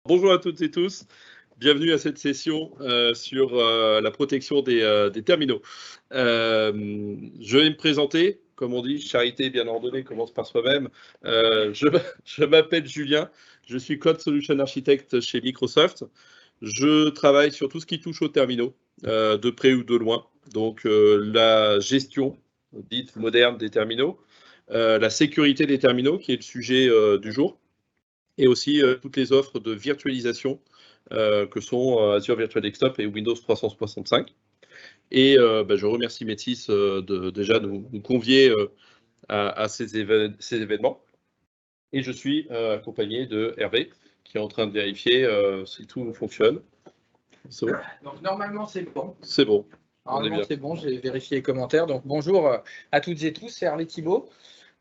Bonjour à toutes et tous, bienvenue à cette session sur la protection des terminaux. Je vais me présenter, comme on dit, charité bien ordonnée commence par soi-même. Je m'appelle Julien, je suis Code Solution Architect chez Microsoft. Je travaille sur tout ce qui touche aux terminaux, de près ou de loin. Donc la gestion dite moderne des terminaux, la sécurité des terminaux qui est le sujet du jour, et aussi toutes les offres de virtualisation que sont Azure Virtual Desktop et Windows 365. Et je remercie Métis de déjà nous convier à ces événements. Et je suis accompagné de Hervé, qui est en train de vérifier si tout fonctionne. C'est bon? Donc normalement c'est bon. C'est bon. Normalement c'est bon, j'ai vérifié les commentaires. Donc bonjour à toutes et tous, c'est Hervé Thibault.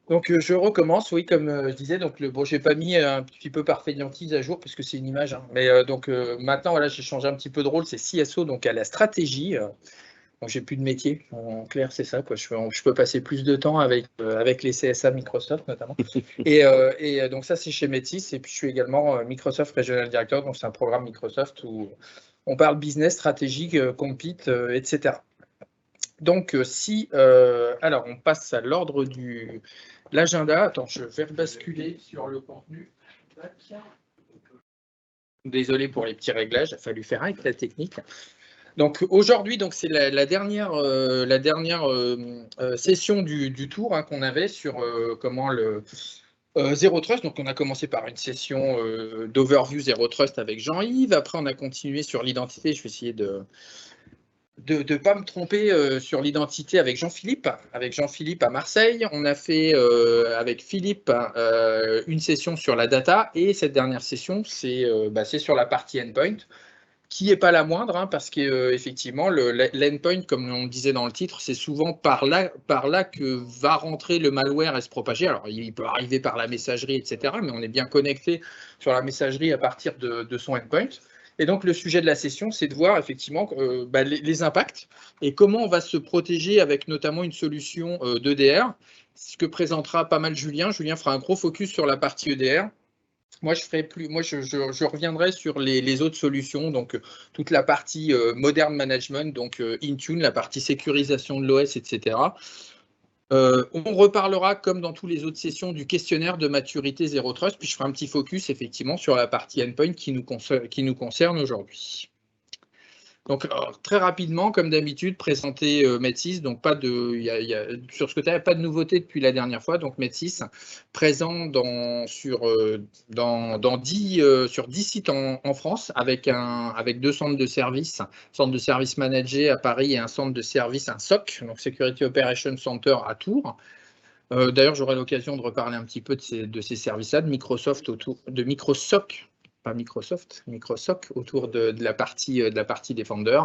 Donc je recommence, oui, comme je disais, donc bon, j'ai pas mis un petit peu par fainéantise à jour parce que c'est une image, hein. Mais maintenant voilà, j'ai changé un petit peu de rôle, c'est CSO, donc à la stratégie. Donc j'ai plus de métier, en clair c'est ça, quoi. Je peux passer plus de temps avec les CSA Microsoft notamment. et donc ça c'est chez Métis, et puis je suis également Microsoft Regional Director, donc c'est un programme Microsoft où on parle business, stratégique, compete, etc. Donc alors on passe à l'ordre de l'agenda. Attends, je vais basculer sur le contenu. Désolé pour les petits réglages, il a fallu faire avec la technique. Donc aujourd'hui, c'est la dernière session du tour, hein, qu'on avait sur comment le Zero Trust. Donc on a commencé par une session d'overview Zero Trust avec Jean-Yves. Après on a continué sur l'identité. Je vais essayer de ne pas me tromper sur l'identité avec Jean-Philippe à Marseille. On a fait avec Philippe une session sur la data, et cette dernière session, c'est sur la partie endpoint, qui n'est pas la moindre, hein, parce qu'effectivement, l'endpoint, comme on le disait dans le titre, c'est souvent par là que va rentrer le malware et se propager. Alors, il peut arriver par la messagerie, etc., mais on est bien connecté sur la messagerie à partir de son endpoint. Et donc, le sujet de la session, c'est de voir effectivement les impacts et comment on va se protéger avec notamment une solution d'EDR, ce que présentera pas mal Julien. Julien fera un gros focus sur la partie EDR. Moi, je reviendrai sur les autres solutions, donc toute la partie modern management, donc Intune, la partie sécurisation de l'OS, etc. On reparlera, comme dans toutes les autres sessions, du questionnaire de maturité Zero Trust, puis je ferai un petit focus effectivement sur la partie endpoint qui nous concerne aujourd'hui. Donc, très rapidement, comme d'habitude, présenter Medsys. Donc, sur ce côté, il n'y a pas de nouveauté depuis la dernière fois. Donc, Medsys, présent sur 10 sites en France, avec 2 centres de services, centre de services managé à Paris et un centre de service, un SOC, donc Security Operations Center à Tours. D'ailleurs, j'aurai l'occasion de reparler un petit peu de ces services-là, de Microsoft pas Microsoft, Microsoft, autour de la partie Defender.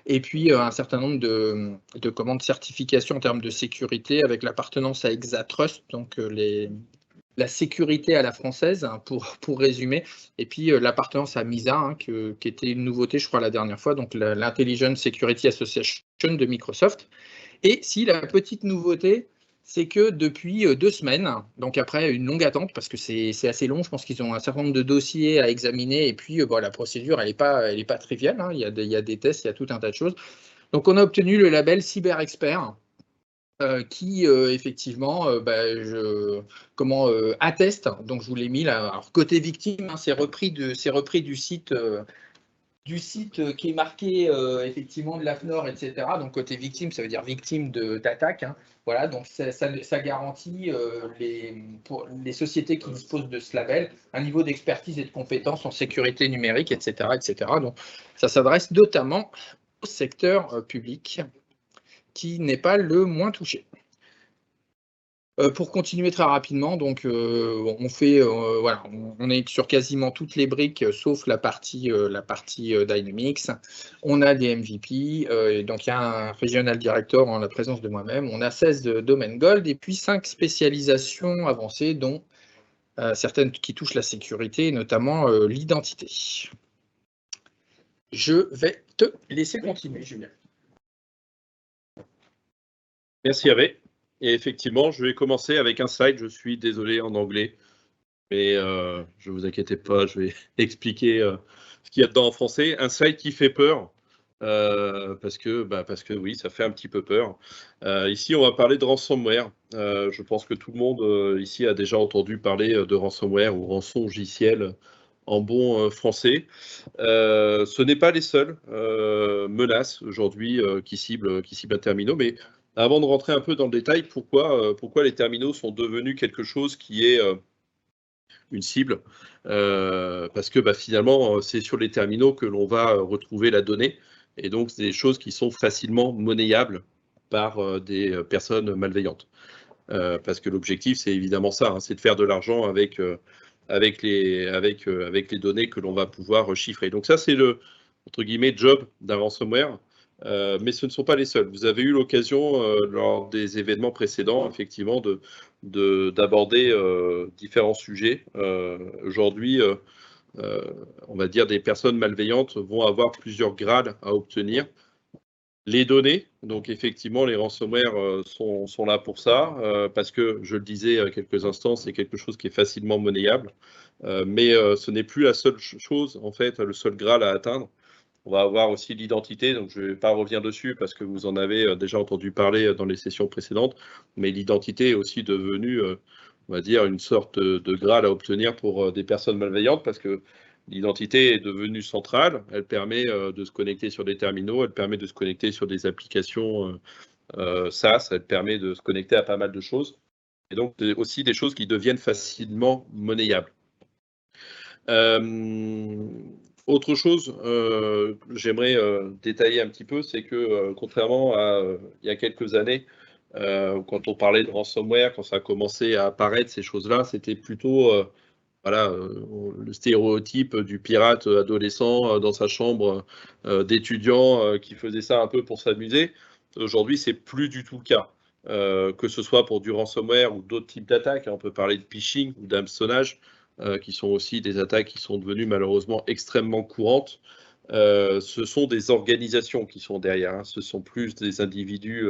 Et puis, un certain nombre de commandes de certification en termes de sécurité avec l'appartenance à Exatrust, donc la sécurité à la française, hein, pour résumer. Et puis, l'appartenance à MISA, hein, qui était une nouveauté, je crois, la dernière fois, donc l'Intelligence Security Association de Microsoft. Et si la petite nouveauté, c'est que depuis 2 semaines, donc après une longue attente, parce que c'est assez long, je pense qu'ils ont un certain nombre de dossiers à examiner, et puis la procédure, elle n'est pas triviale, hein, il y a des tests, il y a tout un tas de choses. Donc on a obtenu le label Cyber Expert, qui effectivement atteste, donc je vous l'ai mis là. Alors, côté victime, hein, c'est repris du site qui est marqué effectivement de l'AFNOR, etc. Donc côté victime, ça veut dire victime d'attaque, hein. Voilà, donc ça garantit pour les sociétés qui disposent de ce label un niveau d'expertise et de compétences en sécurité numérique, etc., etc. Donc ça s'adresse notamment au secteur public, qui n'est pas le moins touché. Pour continuer très rapidement, donc on est sur quasiment toutes les briques sauf la partie Dynamics. On a des MVP, donc il y a un Regional Director en la présence de moi-même. On a 16 domaines Gold et puis 5 spécialisations avancées, dont certaines qui touchent la sécurité et notamment l'identité. Je vais te laisser continuer, Julien. Merci Hervé. Et effectivement, je vais commencer avec un slide. Je suis désolé en anglais. mais je vous inquiétez pas, je vais expliquer ce qu'il y a dedans en français. Un site qui fait peur, parce que oui, ça fait un petit peu peur. Ici, on va parler de ransomware. Je pense que tout le monde ici a déjà entendu parler de ransomware ou rançongiciel en bon français. Ce n'est pas les seules menaces aujourd'hui qui ciblent un terminaux, mais avant de rentrer un peu dans le détail, pourquoi les terminaux sont devenus quelque chose qui est une cible, parce que finalement, c'est sur les terminaux que l'on va retrouver la donnée, et donc c'est des choses qui sont facilement monnayables par des personnes malveillantes. Parce que l'objectif, c'est évidemment ça, hein, c'est de faire de l'argent avec les données que l'on va pouvoir chiffrer. Donc ça, c'est le, entre guillemets, job d'un ransomware. Mais ce ne sont pas les seuls. Vous avez eu l'occasion, lors des événements précédents, effectivement, d'aborder différents sujets. Aujourd'hui, on va dire des personnes malveillantes vont avoir plusieurs grades à obtenir. Les données, donc effectivement, les ransomware sont là pour ça, parce que, je le disais il y a quelques instants, c'est quelque chose qui est facilement monnayable. Mais ce n'est plus la seule chose, en fait, le seul Graal à atteindre. On va avoir aussi l'identité, donc je ne vais pas revenir dessus parce que vous en avez déjà entendu parler dans les sessions précédentes, mais l'identité est aussi devenue, on va dire, une sorte de Graal à obtenir pour des personnes malveillantes, parce que l'identité est devenue centrale. Elle permet de se connecter sur des terminaux, elle permet de se connecter sur des applications SaaS, elle permet de se connecter à pas mal de choses, et donc aussi des choses qui deviennent facilement monnayables. Autre chose, j'aimerais détailler un petit peu, c'est que contrairement à il y a quelques années, quand on parlait de ransomware, quand ça a commencé à apparaître, ces choses-là, c'était plutôt le stéréotype du pirate adolescent dans sa chambre d'étudiant qui faisait ça un peu pour s'amuser. Aujourd'hui, c'est plus du tout le cas. Que ce soit pour du ransomware ou d'autres types d'attaques, on peut parler de phishing ou d'hameçonnage, qui sont aussi des attaques qui sont devenues malheureusement extrêmement courantes. Ce sont des organisations qui sont derrière, hein. Ce sont plus des individus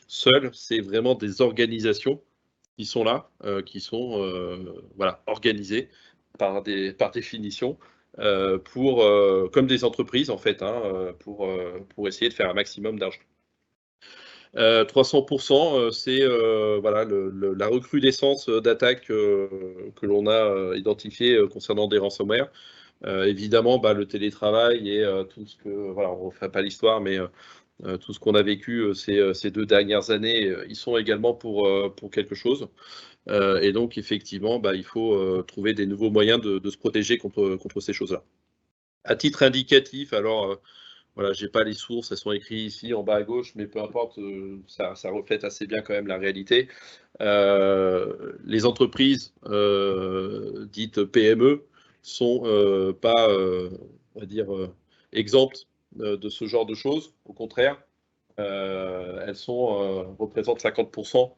seuls, c'est vraiment des organisations qui sont là, qui sont organisées par définition, comme des entreprises en fait, hein, pour essayer de faire un maximum d'argent. 300%, c'est la recrudescence d'attaques que l'on a identifiées concernant des ransomware. Évidemment, le télétravail et tout ce que, voilà, on ne refait pas l'histoire, mais tout ce qu'on a vécu ces 2 dernières années, ils sont également pour quelque chose. Et donc, effectivement, il faut trouver des nouveaux moyens de se protéger contre ces choses-là. À titre indicatif, alors, voilà, j'ai pas les sources, elles sont écrites ici en bas à gauche, mais peu importe, ça reflète assez bien quand même la réalité. Les entreprises dites PME sont pas, on va dire, exemptes de ce genre de choses. Au contraire, elles représentent 50%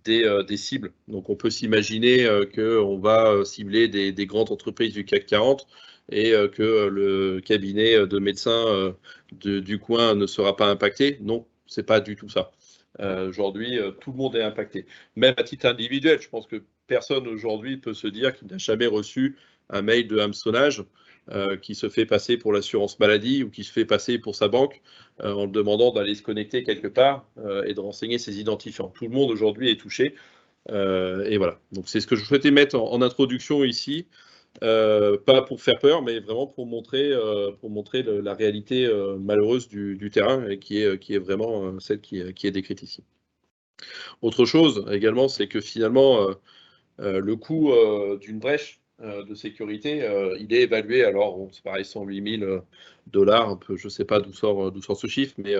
des cibles. Donc on peut s'imaginer qu'on va cibler des grandes entreprises du CAC 40 et que le cabinet de médecins du coin ne sera pas impacté. Non, c'est pas du tout ça. Aujourd'hui, tout le monde est impacté. Même à titre individuel, je pense que personne aujourd'hui peut se dire qu'il n'a jamais reçu un mail de hameçonnage qui se fait passer pour l'assurance maladie ou qui se fait passer pour sa banque en le demandant d'aller se connecter quelque part et de renseigner ses identifiants. Tout le monde aujourd'hui est touché. Et voilà. Donc c'est ce que je souhaitais mettre en introduction ici. Pas pour faire peur, mais vraiment pour montrer la réalité malheureuse du terrain et qui est vraiment celle qui est décrite ici. Autre chose également, c'est que finalement, le coût d'une brèche de sécurité, il est évalué, alors bon, c'est pareil, 108 000 $, un peu, je ne sais pas d'où sort ce chiffre, mais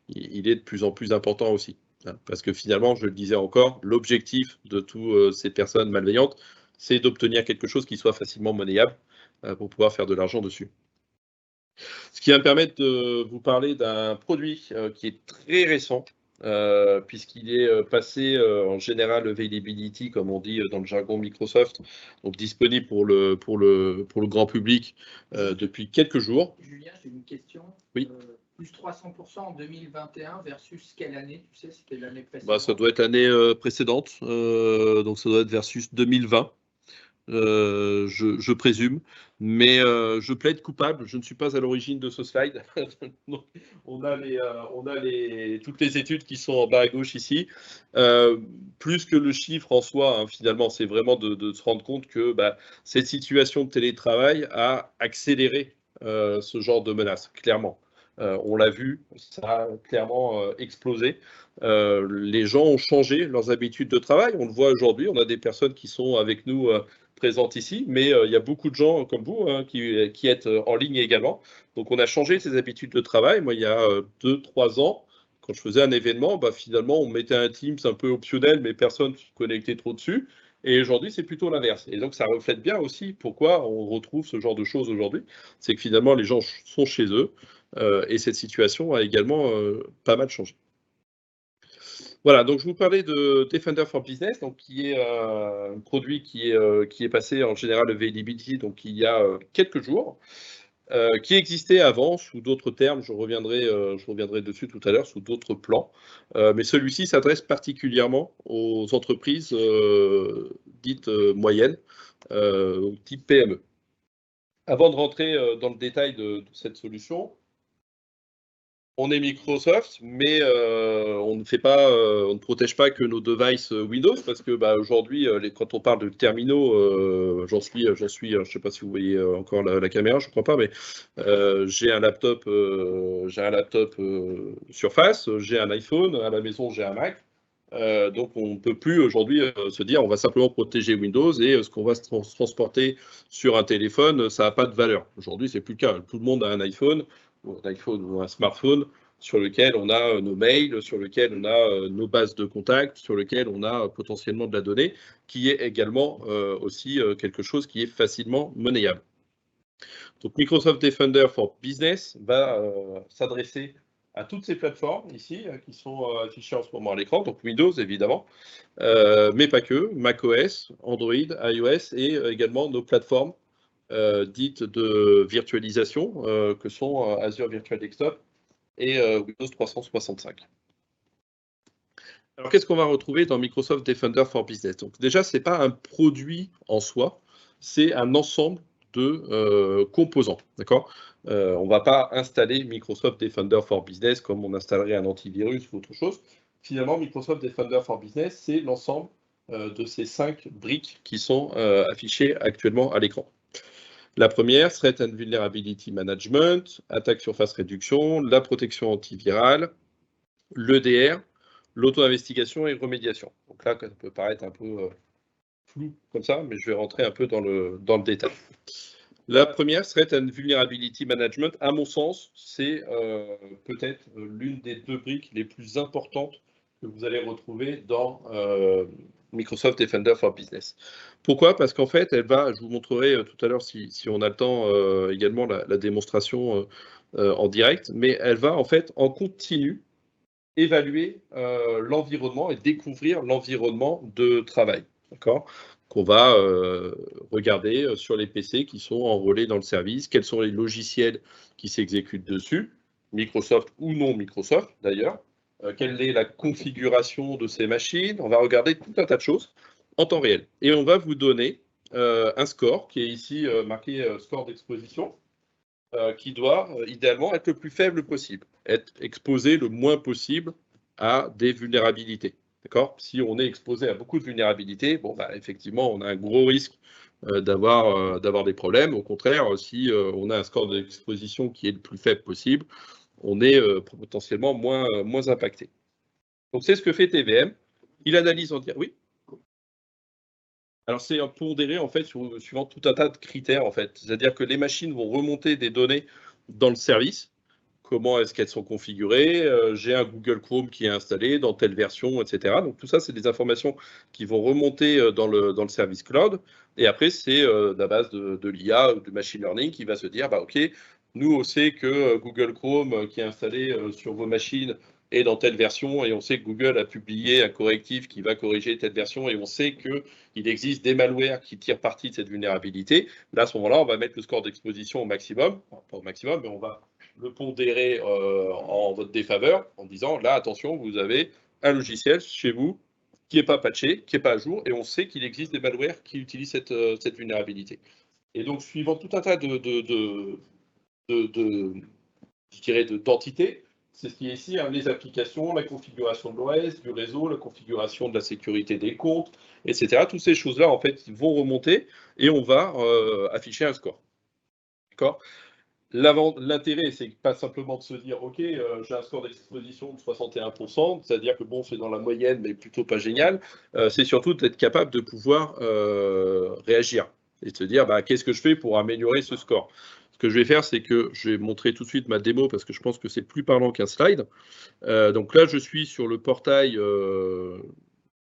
il est de plus en plus important aussi. Hein, parce que finalement, je le disais encore, l'objectif de toutes ces personnes malveillantes, c'est d'obtenir quelque chose qui soit facilement monnayable pour pouvoir faire de l'argent dessus. Ce qui va me permettre de vous parler d'un produit qui est très récent, puisqu'il est passé en General Availability, comme on dit dans le jargon Microsoft, donc disponible pour le grand public depuis quelques jours. Julien, j'ai une question. Oui. Plus 300% en 2021 versus quelle année? Tu sais, c'était l'année précédente. Ça doit être l'année précédente, donc ça doit être versus 2020. je présume, mais je plaide coupable. Je ne suis pas à l'origine de ce slide. Donc, on a toutes les études qui sont en bas à gauche ici. Plus que le chiffre en soi, hein, finalement, c'est vraiment de se rendre compte que cette situation de télétravail a accéléré ce genre de menace, clairement. On l'a vu, ça a clairement explosé. Les gens ont changé leurs habitudes de travail. On le voit aujourd'hui, on a des personnes qui sont avec nous présentes ici, mais il y a beaucoup de gens comme vous hein, qui êtes en ligne également. Donc on a changé ses habitudes de travail. Moi, il y a 2-3 ans, quand je faisais un événement, finalement, on mettait un Teams un peu optionnel, mais personne ne se connectait trop dessus. Et aujourd'hui, c'est plutôt l'inverse. Et donc, ça reflète bien aussi pourquoi on retrouve ce genre de choses aujourd'hui. C'est que finalement, les gens sont chez eux et cette situation a également pas mal changé. Voilà, donc je vous parlais de Defender for Business, donc qui est un produit qui est passé en général availability, donc il y a quelques jours, qui existait avant sous d'autres termes, je reviendrai dessus tout à l'heure, sous d'autres plans. Mais celui-ci s'adresse particulièrement aux entreprises dites moyennes, type PME. Avant de rentrer dans le détail de cette solution, on est Microsoft, mais on ne protège pas que nos devices Windows parce que aujourd'hui, quand on parle de terminaux, je sais pas si vous voyez encore la caméra, je crois pas, mais j'ai un laptop, Surface, j'ai un iPhone, à la maison j'ai un Mac. Donc on ne peut plus aujourd'hui se dire on va simplement protéger Windows et ce qu'on va se transporter sur un téléphone, ça n'a pas de valeur. Aujourd'hui, c'est plus le cas. Tout le monde a un iPhone ou un smartphone sur lequel on a nos mails, sur lequel on a nos bases de contacts, sur lequel on a potentiellement de la donnée, qui est également aussi quelque chose qui est facilement monnayable. Donc Microsoft Defender for Business va s'adresser à toutes ces plateformes ici qui sont affichées en ce moment à l'écran, donc Windows évidemment, mais pas que, macOS, Android, iOS et également nos plateformes dites de virtualisation que sont Azure Virtual Desktop et Windows 365. Alors qu'est-ce qu'on va retrouver dans Microsoft Defender for Business? Donc déjà, ce n'est pas un produit en soi, c'est un ensemble de composants. D'accord, on ne va pas installer Microsoft Defender for Business comme on installerait un antivirus ou autre chose. Finalement, Microsoft Defender for Business, c'est l'ensemble de ces 5 briques qui sont affichées actuellement à l'écran. La première, Threat and Vulnerability Management, attaque surface réduction, la protection antivirale, l'EDR, l'auto-investigation et remédiation. Donc là, ça peut paraître un peu flou comme ça, mais je vais rentrer un peu dans le détail. La première, Threat and Vulnerability Management, à mon sens, c'est peut-être l'une des 2 briques les plus importantes que vous allez retrouver dans Microsoft Defender for Business. Pourquoi? Parce qu'en fait, je vous montrerai tout à l'heure, si on a le temps, également la démonstration en direct, mais elle va en fait en continu évaluer l'environnement et découvrir l'environnement de travail. D'accord, qu'on va regarder sur les PC qui sont enrôlés dans le service, quels sont les logiciels qui s'exécutent dessus, Microsoft ou non Microsoft d'ailleurs, quelle est la configuration de ces machines, on va regarder tout un tas de choses en temps réel. Et on va vous donner un score qui est ici marqué score d'exposition, qui doit idéalement être le plus faible possible, être exposé le moins possible à des vulnérabilités. D'accord ? Si on est exposé à beaucoup de vulnérabilités, effectivement, on a un gros risque d'avoir des problèmes. Au contraire, si on a un score d'exposition qui est le plus faible possible, on est potentiellement moins impacté. Donc, c'est ce que fait TVM. Il analyse en direct. Oui ? Alors, c'est pondéré en fait suivant tout un tas de critères en fait. C'est-à-dire que les machines vont remonter des données dans le service. Comment est-ce qu'elles sont configurées? J'ai un Google Chrome qui est installé dans telle version, etc. Donc tout ça, c'est des informations qui vont remonter dans le service cloud. Et après, c'est la base de l'IA ou de machine learning qui va se dire, OK, nous, on sait que Google Chrome qui est installé sur vos machines est dans telle version, et on sait que Google a publié un correctif qui va corriger telle version, et on sait qu'il existe des malwares qui tirent parti de cette vulnérabilité. Là, à ce moment-là, on va mettre le score d'exposition au maximum, enfin, pas au maximum, mais on va le pondérer en votre défaveur, en disant, là, attention, vous avez un logiciel chez vous qui n'est pas patché, qui n'est pas à jour, et on sait qu'il existe des malwares qui utilisent cette vulnérabilité. Et donc, suivant tout un tas d'entités, c'est ce qui est ici, hein, les applications, la configuration de l'OS, du réseau, la configuration de la sécurité des comptes, etc. Toutes ces choses-là, en fait, vont remonter et on va afficher un score. D'accord ? L'intérêt, c'est pas simplement de se dire, OK, j'ai un score d'exposition de 61%, c'est-à-dire que bon, c'est dans la moyenne, mais plutôt pas génial. C'est surtout d'être capable de pouvoir réagir et de se dire, bah, qu'est-ce que je fais pour améliorer ce score? Ce que je vais faire, c'est que je vais montrer tout de suite ma démo parce que je pense que c'est plus parlant qu'un slide. Donc là, je suis sur le portail dont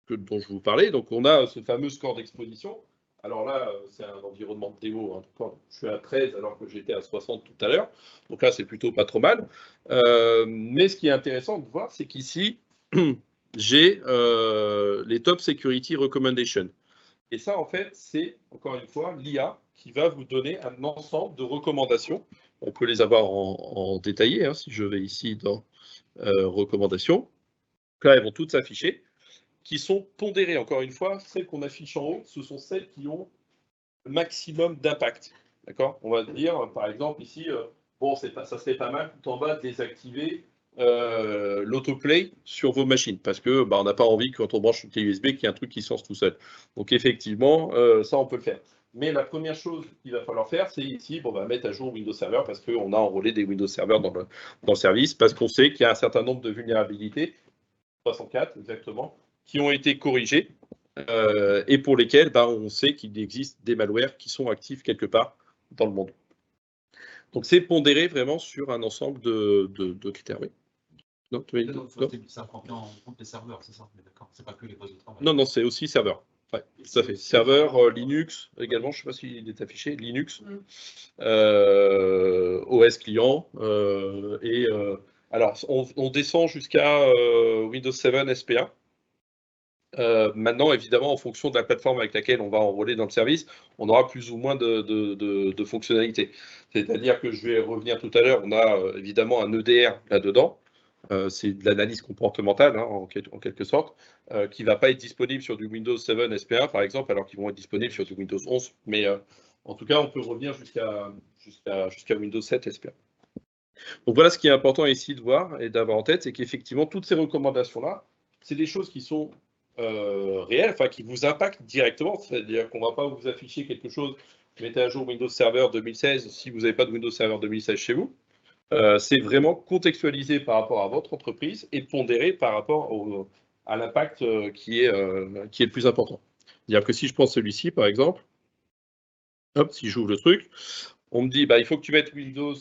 je vous parlais. Donc on a ce fameux score d'exposition. Alors là, c'est un environnement de démo. Hein. Je suis à 13 alors que j'étais à 60 tout à l'heure. Donc là, c'est plutôt pas trop mal. Mais ce qui est intéressant de voir, c'est qu'ici, j'ai les Top Security Recommendations. Et ça, en fait, c'est, encore une fois, l'IA qui va vous donner un ensemble de recommandations. On peut les avoir en détaillé, hein, si je vais ici dans recommandations. Là, elles vont toutes s'afficher, qui sont pondérées. Encore une fois, celles qu'on affiche en haut, ce sont celles qui ont le maximum d'impact. D'accord ? On va dire, par exemple, ici, bon, ça serait pas mal tout en bas de désactiver l'autoplay sur vos machines, parce que bah, on n'a pas envie, quand on branche une clé USB, qu'il y ait un truc qui sorte tout seul. Donc effectivement, ça, on peut le faire. Mais la première chose qu'il va falloir faire, c'est ici, on va mettre à jour Windows Server, parce qu'on a enrôlé des Windows Server dans le service, parce qu'on sait qu'il y a un certain nombre de vulnérabilités, 304 exactement, qui ont été corrigées, et pour lesquelles on sait qu'il existe des malwares qui sont actifs quelque part dans le monde. Donc c'est pondéré vraiment sur un ensemble de critères. Oui. Non, ça prend bien en compte les serveurs, c'est ça? D'accord. C'est pas que les postes de travail. Non, c'est aussi serveur. Ouais, tout à fait. Serveur, Linux également, je ne sais pas s'il est affiché, Linux, OS client, alors on descend jusqu'à Windows 7 SPA. Maintenant, évidemment, en fonction de la plateforme avec laquelle on va enrôler dans le service, on aura plus ou moins de fonctionnalités. C'est-à-dire que je vais revenir tout à l'heure, on a évidemment un EDR là-dedans. C'est de l'analyse comportementale, hein, en quelque sorte, qui ne va pas être disponible sur du Windows 7 SP1, par exemple, alors qu'ils vont être disponibles sur du Windows 11. Mais en tout cas, on peut revenir jusqu'à Windows 7 SP1. Donc voilà ce qui est important ici de voir et d'avoir en tête, c'est qu'effectivement, toutes ces recommandations-là, c'est des choses qui sont réelles, enfin qui vous impactent directement. C'est-à-dire qu'on ne va pas vous afficher quelque chose, mettez à jour Windows Server 2016 si vous n'avez pas de Windows Server 2016 chez vous. C'est vraiment contextualisé par rapport à votre entreprise et pondéré par rapport à l'impact qui est le plus important. C'est-à-dire que si je prends celui-ci, par exemple, hop, si j'ouvre le truc, on me dit, il faut que tu mettes Windows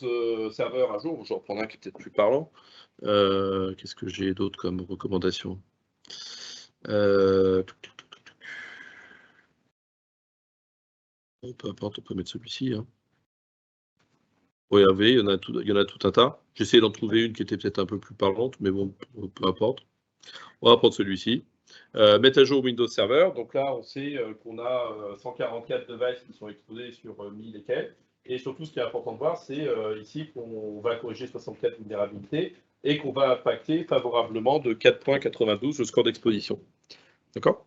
Server à jour. Je vais en prendre un qui est peut-être plus parlant. Qu'est-ce que j'ai d'autre comme recommandation ? Peu importe, on peut mettre celui-ci. Hein. Regardez, il y en a tout un tas. J'essaie d'en trouver une qui était peut-être un peu plus parlante, mais bon, peu importe. On va prendre celui-ci. Mettre à jour Windows Server. Donc là, on sait qu'on a 144 devices qui sont exposés sur 1000 et quelques. Et surtout, ce qui est important de voir, c'est ici qu'on va corriger 64 vulnérabilités et qu'on va impacter favorablement de 4,92 le score d'exposition. D'accord ?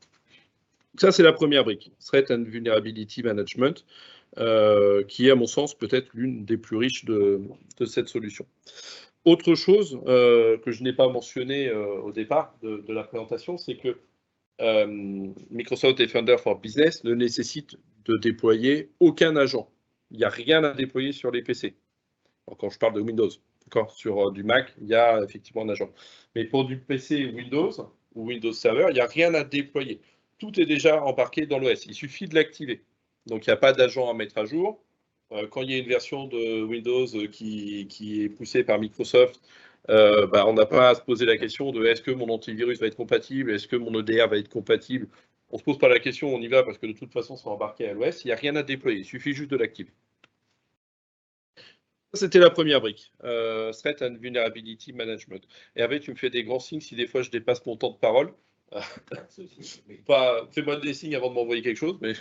Ça, c'est la première brique. Threat and Vulnerability Management, qui est, à mon sens, peut-être l'une des plus riches de cette solution. Autre chose que je n'ai pas mentionné au départ de la présentation, c'est que Microsoft Defender for Business ne nécessite de déployer aucun agent. Il n'y a rien à déployer sur les PC. Alors, quand je parle de Windows, sur du Mac, il y a effectivement un agent. Mais pour du PC Windows ou Windows Server, il n'y a rien à déployer. Tout est déjà embarqué dans l'OS. Il suffit de l'activer. Donc, il n'y a pas d'agent à mettre à jour. Quand il y a une version de Windows qui est poussée par Microsoft, on n'a pas à se poser la question de est-ce que mon antivirus va être compatible, est-ce que mon EDR va être compatible. On ne se pose pas la question, on y va parce que de toute façon, c'est embarqué à l'OS. Il n'y a rien à déployer, il suffit juste de l'activer. C'était la première brique, Threat and Vulnerability Management. Et avec, tu me fais des grands signes si des fois je dépasse mon temps de parole. Fais-moi des signes avant de m'envoyer quelque chose. Mais...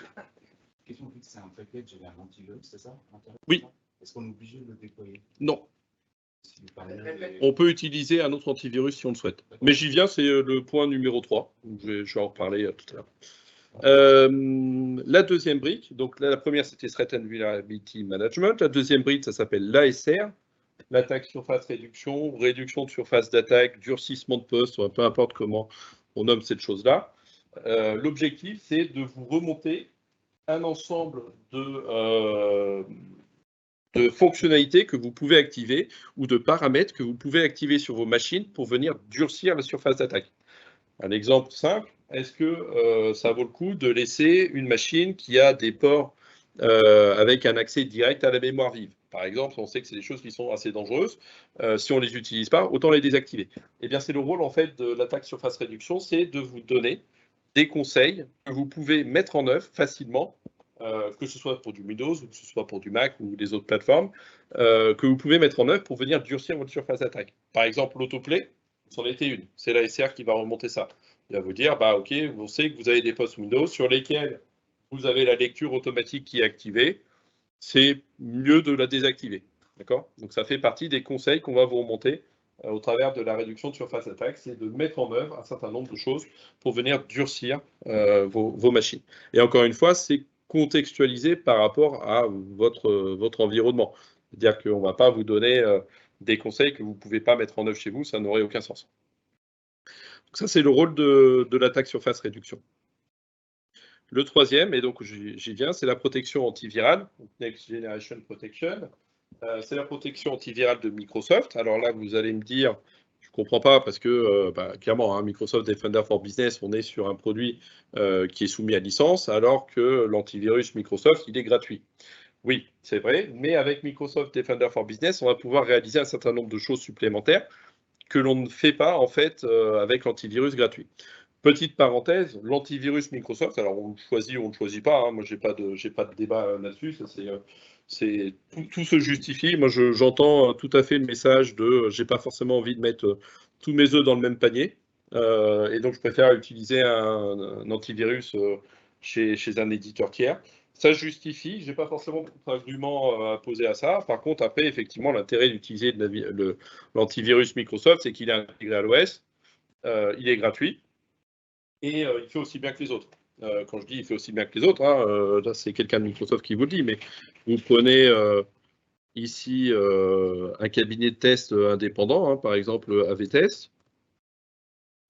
Question fixe, c'est un package et un antivirus, c'est ça? Oui. Est-ce qu'on est obligé de le déployer? Non. On peut utiliser un autre antivirus si on le souhaite. Mais j'y viens, c'est le point numéro 3. Je vais en reparler tout à l'heure. La deuxième brique, donc là, la première c'était Threat and Vulnerability Management. La deuxième brique, ça s'appelle l'ASR, l'attaque surface réduction, réduction de surface d'attaque, durcissement de poste, peu importe comment on nomme cette chose-là. L'objectif, c'est de vous remonter un ensemble de fonctionnalités que vous pouvez activer ou de paramètres que vous pouvez activer sur vos machines pour venir durcir la surface d'attaque. Un exemple simple, est-ce que ça vaut le coup de laisser une machine qui a des ports avec un accès direct à la mémoire vive? Par exemple, on sait que c'est des choses qui sont assez dangereuses. Si on ne les utilise pas, autant les désactiver. Eh bien, c'est le rôle en fait de l'attaque surface réduction, c'est de vous donner des conseils que vous pouvez mettre en œuvre facilement, que ce soit pour du Windows ou que ce soit pour du Mac ou des autres plateformes, que vous pouvez mettre en œuvre pour venir durcir votre surface d'attaque. Par exemple, l'autoplay, c'en était une. C'est l'ASR qui va remonter ça. Il va vous dire, bah ok, on sait que vous avez des postes Windows sur lesquels vous avez la lecture automatique qui est activée. C'est mieux de la désactiver. D'accord? Donc ça fait partie des conseils qu'on va vous remonter au travers de la réduction de surface d'attaque, c'est de mettre en œuvre un certain nombre de choses pour venir durcir vos machines. Et encore une fois, c'est contextualisé par rapport à votre environnement. C'est-à-dire qu'on ne va pas vous donner des conseils que vous ne pouvez pas mettre en œuvre chez vous, ça n'aurait aucun sens. Donc ça, c'est le rôle de l'attaque surface réduction. Le troisième, et donc j'y viens, c'est la protection antivirale, Next Generation Protection. C'est la protection antivirale de Microsoft. Alors là, vous allez me dire, je ne comprends pas parce que clairement, hein, Microsoft Defender for Business, on est sur un produit qui est soumis à licence, alors que l'antivirus Microsoft, il est gratuit. Oui, c'est vrai, mais avec Microsoft Defender for Business, on va pouvoir réaliser un certain nombre de choses supplémentaires que l'on ne fait pas en fait avec l'antivirus gratuit. Petite parenthèse, l'antivirus Microsoft, alors on le choisit ou on ne le choisit pas, hein, moi j'ai pas de débat là-dessus, tout se justifie. Moi j'entends tout à fait le message de j'ai pas forcément envie de mettre tous mes œufs dans le même panier, et donc je préfère utiliser un antivirus chez un éditeur tiers. Ça se justifie, j'ai pas forcément d'argument à poser à ça. Par contre, après, effectivement, l'intérêt d'utiliser l'antivirus Microsoft, c'est qu'il est intégré à l'OS, il est gratuit. Et il fait aussi bien que les autres. Quand je dis il fait aussi bien que les autres, hein, là c'est quelqu'un de Microsoft qui vous le dit, mais vous prenez ici un cabinet de test indépendant, hein, par exemple AV-Test,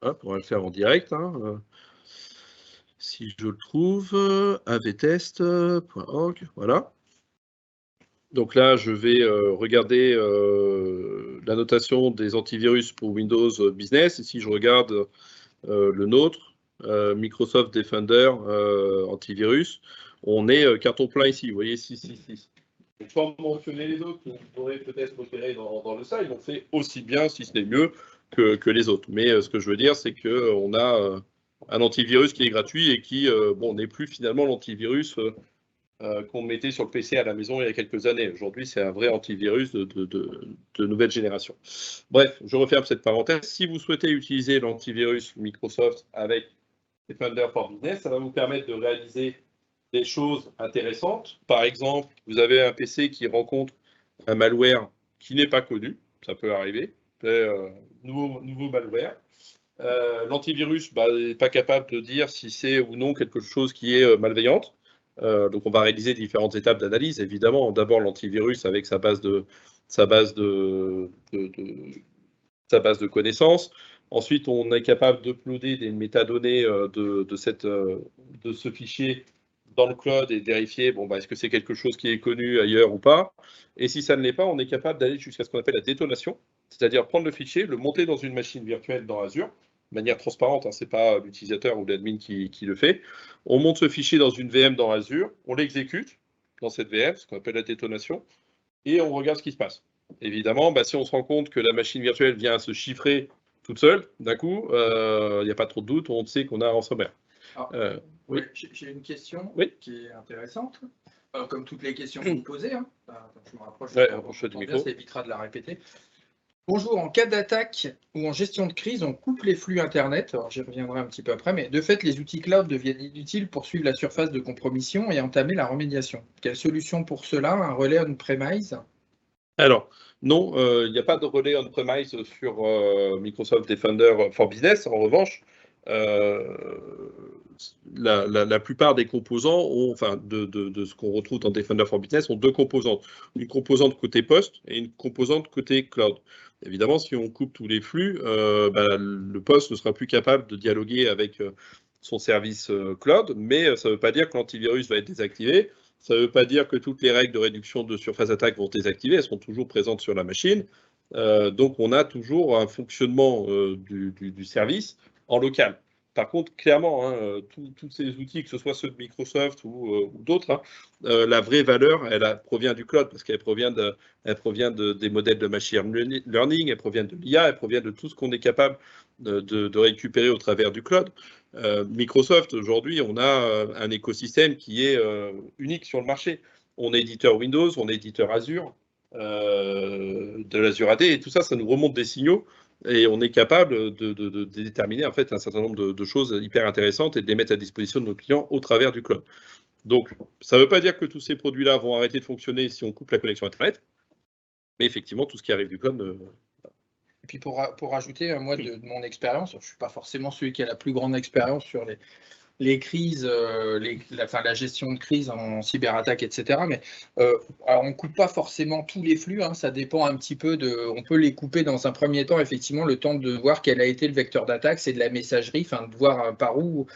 hein, on va le faire en direct. Hein, si je le trouve, avtest.org, voilà. Donc là, je vais regarder la notation des antivirus pour Windows Business. Et si je regarde le nôtre, Microsoft Defender antivirus, on est carton plein ici, vous voyez, 666. Sans mentionner les autres, vous pourrez peut-être repérer dans le site, ils ont fait aussi bien, si ce n'est mieux, que les autres. Mais ce que je veux dire, c'est qu'on a un antivirus qui est gratuit et qui n'est plus finalement l'antivirus qu'on mettait sur le PC à la maison il y a quelques années. Aujourd'hui, c'est un vrai antivirus de nouvelle génération. Bref, je referme cette parenthèse. Si vous souhaitez utiliser l'antivirus Microsoft avec Defender for Business, ça va vous permettre de réaliser des choses intéressantes. Par exemple, vous avez un PC qui rencontre un malware qui n'est pas connu, ça peut arriver, nouveau malware. L'antivirus n'est pas capable de dire si c'est ou non quelque chose qui est malveillante. Donc on va réaliser différentes étapes d'analyse. Évidemment, d'abord l'antivirus avec sa base de connaissances. Ensuite, on est capable d'uploader des métadonnées de ce fichier dans le cloud et vérifier est-ce que c'est quelque chose qui est connu ailleurs ou pas. Et si ça ne l'est pas, on est capable d'aller jusqu'à ce qu'on appelle la détonation, c'est-à-dire prendre le fichier, le monter dans une machine virtuelle dans Azure, de manière transparente, hein, ce n'est pas l'utilisateur ou l'admin qui le fait. On monte ce fichier dans une VM dans Azure, on l'exécute dans cette VM, ce qu'on appelle la détonation, et on regarde ce qui se passe. Évidemment, si on se rend compte que la machine virtuelle vient à se chiffrer toute seule, d'un coup, il n'y a pas trop de doute, on sait qu'on a un ransomware. Oui. J'ai une question qui est intéressante, comme toutes les questions que vous posez. Hein. Je me rapproche du micro. Ça évitera de la répéter. Bonjour, en cas d'attaque ou en gestion de crise, on coupe les flux Internet. Alors, j'y reviendrai un petit peu après, mais de fait, les outils cloud deviennent inutiles pour suivre la surface de compromission et entamer la remédiation. Quelle solution pour cela? Un relais on-premise? Alors, non, il n'y a pas de relais on-premise sur Microsoft Defender for Business. En revanche, la plupart des composants de ce qu'on retrouve dans Defender for Business ont deux composantes. Une composante côté poste et une composante côté cloud. Évidemment, si on coupe tous les flux, le poste ne sera plus capable de dialoguer avec son service cloud, mais ça ne veut pas dire que l'antivirus va être désactivé. Ça ne veut pas dire que toutes les règles de réduction de surface d'attaque vont se désactiver, elles seront toujours présentes sur la machine. Donc on a toujours un fonctionnement du service en local. Par contre, clairement, tous ces outils, que ce soit ceux de Microsoft ou d'autres, la vraie valeur, provient du cloud, parce qu'elle provient des modèles de machine learning, elle provient de l'IA, elle provient de tout ce qu'on est capable de récupérer au travers du cloud. Microsoft, aujourd'hui, on a un écosystème qui est unique sur le marché. On est éditeur Windows, on est éditeur Azure, de l'Azure AD, et tout ça, ça nous remonte des signaux, et on est capable de déterminer en fait un certain nombre de choses hyper intéressantes et de les mettre à disposition de nos clients au travers du cloud. Donc, ça ne veut pas dire que tous ces produits-là vont arrêter de fonctionner si on coupe la connexion Internet, mais effectivement, tout ce qui arrive du cloud. Et puis pour rajouter, moi, de mon expérience, je ne suis pas forcément celui qui a la plus grande expérience sur les crises, la gestion de crise en cyberattaque, etc. Mais alors on ne coupe pas forcément tous les flux, ça dépend un petit peu on peut les couper dans un premier temps, effectivement, le temps de voir quel a été le vecteur d'attaque, c'est de la messagerie, de voir par où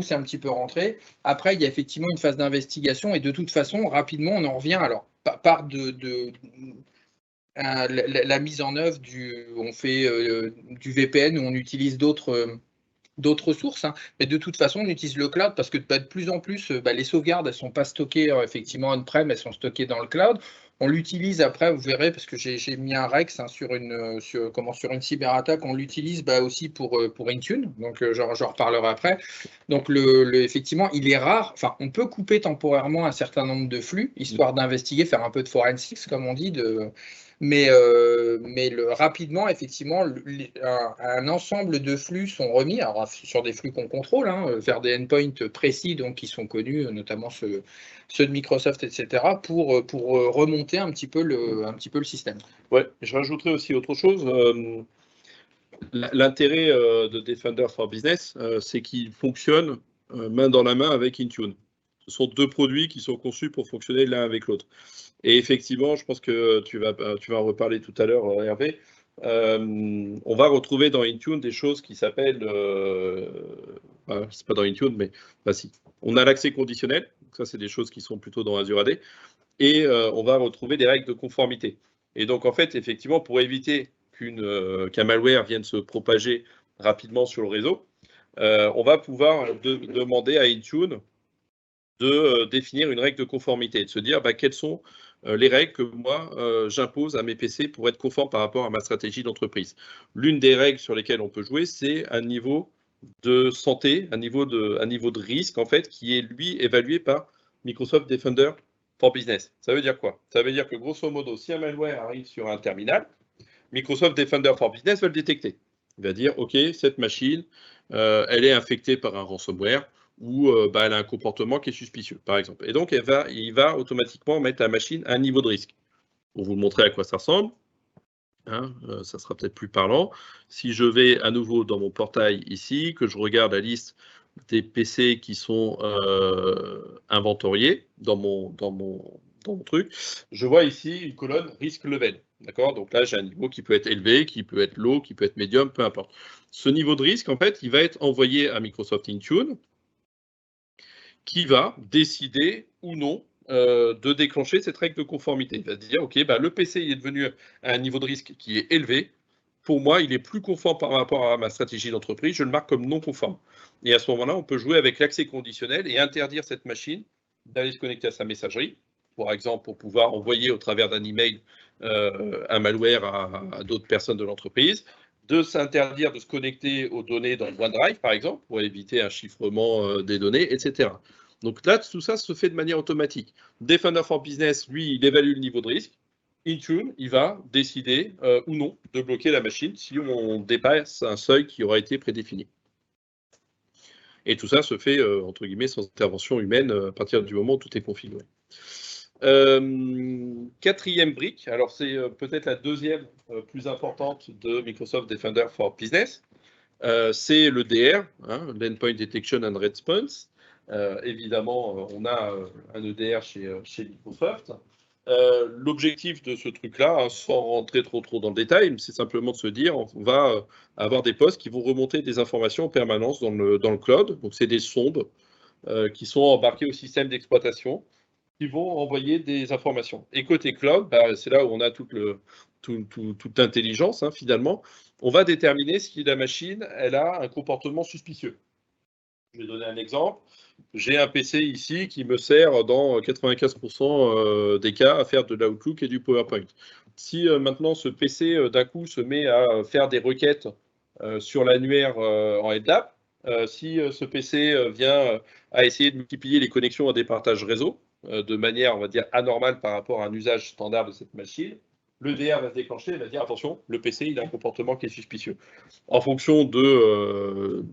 c'est un petit peu rentré. Après, il y a effectivement une phase d'investigation et de toute façon, rapidement, on en revient. Alors, part la mise en œuvre on fait du VPN où on utilise d'autres sources, mais de toute façon, on utilise le cloud parce que de plus en plus, les sauvegardes, elles ne sont pas stockées effectivement on-prem, elles sont stockées dans le cloud. On l'utilise après, vous verrez, parce que j'ai mis un Rex sur une cyberattaque, on l'utilise aussi pour Intune, donc j'en reparlerai après. Donc effectivement, il est rare, on peut couper temporairement un certain nombre de flux, histoire d'investiguer, faire un peu de forensics, comme on dit, mais rapidement, effectivement, un ensemble de flux sont remis, alors sur des flux qu'on contrôle, vers des endpoints précis, donc qui sont connus, notamment ceux de Microsoft, etc., pour remonter un petit peu le système. Ouais, je rajouterais aussi autre chose. L'intérêt de Defender for Business, c'est qu'il fonctionne main dans la main avec Intune. Ce sont deux produits qui sont conçus pour fonctionner l'un avec l'autre. Et effectivement, je pense que tu vas en reparler tout à l'heure, Hervé. On va retrouver dans Intune des choses qui s'appellent, c'est pas dans Intune, mais si. On a l'accès conditionnel, ça c'est des choses qui sont plutôt dans Azure AD, et on va retrouver des règles de conformité. Et donc en fait, effectivement, pour éviter qu'un malware vienne se propager rapidement sur le réseau, on va pouvoir demander à Intune de définir une règle de conformité, de se dire quelles sont les règles que moi j'impose à mes PC pour être conforme par rapport à ma stratégie d'entreprise. L'une des règles sur lesquelles on peut jouer, c'est un niveau de santé, un niveau de risque en fait, qui est lui évalué par Microsoft Defender for Business. Ça veut dire quoi? Ça veut dire que grosso modo, si un malware arrive sur un terminal, Microsoft Defender for Business va le détecter. Il va dire, OK, cette machine, elle est infectée par un ransomware ou elle a un comportement qui est suspicieux, par exemple. Et donc, il va automatiquement mettre la machine à un niveau de risque. Pour vous montrer à quoi ça ressemble, ça sera peut-être plus parlant. Si je vais à nouveau dans mon portail ici, que je regarde la liste des PC qui sont inventoriés dans mon truc, je vois ici une colonne risque level. D'accord? Donc là, j'ai un niveau qui peut être élevé, qui peut être low, qui peut être médium, peu importe. Ce niveau de risque, en fait, il va être envoyé à Microsoft Intune, qui va décider ou non de déclencher cette règle de conformité. Il va dire, OK, le PC il est devenu à un niveau de risque qui est élevé. Pour moi, il est plus conforme par rapport à ma stratégie d'entreprise. Je le marque comme non conforme. Et à ce moment-là, on peut jouer avec l'accès conditionnel et interdire cette machine d'aller se connecter à sa messagerie, par exemple, pour pouvoir envoyer au travers d'un email un malware à d'autres personnes de l'entreprise, de s'interdire de se connecter aux données dans OneDrive, par exemple, pour éviter un chiffrement des données, etc. Donc là, tout ça se fait de manière automatique. Defender for Business, lui, il évalue le niveau de risque. Intune, il va décider ou non de bloquer la machine si on dépasse un seuil qui aura été prédéfini. Et tout ça se fait, entre guillemets, sans intervention humaine à partir du moment où tout est configuré. Quatrième brique, alors c'est peut-être la deuxième plus importante de Microsoft Defender for Business, c'est le DR, hein, l'Endpoint Detection and Response. Évidemment, on a un EDR chez Microsoft. L'objectif de ce truc-là, hein, sans rentrer trop dans le détail, c'est simplement de se dire on va avoir des postes qui vont remonter des informations en permanence dans le cloud. Donc, c'est des sondes qui sont embarquées au système d'exploitation qui vont envoyer des informations. Et côté cloud, c'est là où on a toute l'intelligence, hein, finalement. On va déterminer si la machine elle a un comportement suspicieux. Je vais donner un exemple. J'ai un PC ici qui me sert dans 95% des cas à faire de l'Outlook et du PowerPoint. Si maintenant ce PC d'un coup se met à faire des requêtes sur l'annuaire en LDAP, si ce PC vient à essayer de multiplier les connexions à des partages réseau de manière, on va dire, anormale par rapport à un usage standard de cette machine, le DR va se déclencher et va dire attention, le PC il a un comportement qui est suspicieux. En fonction de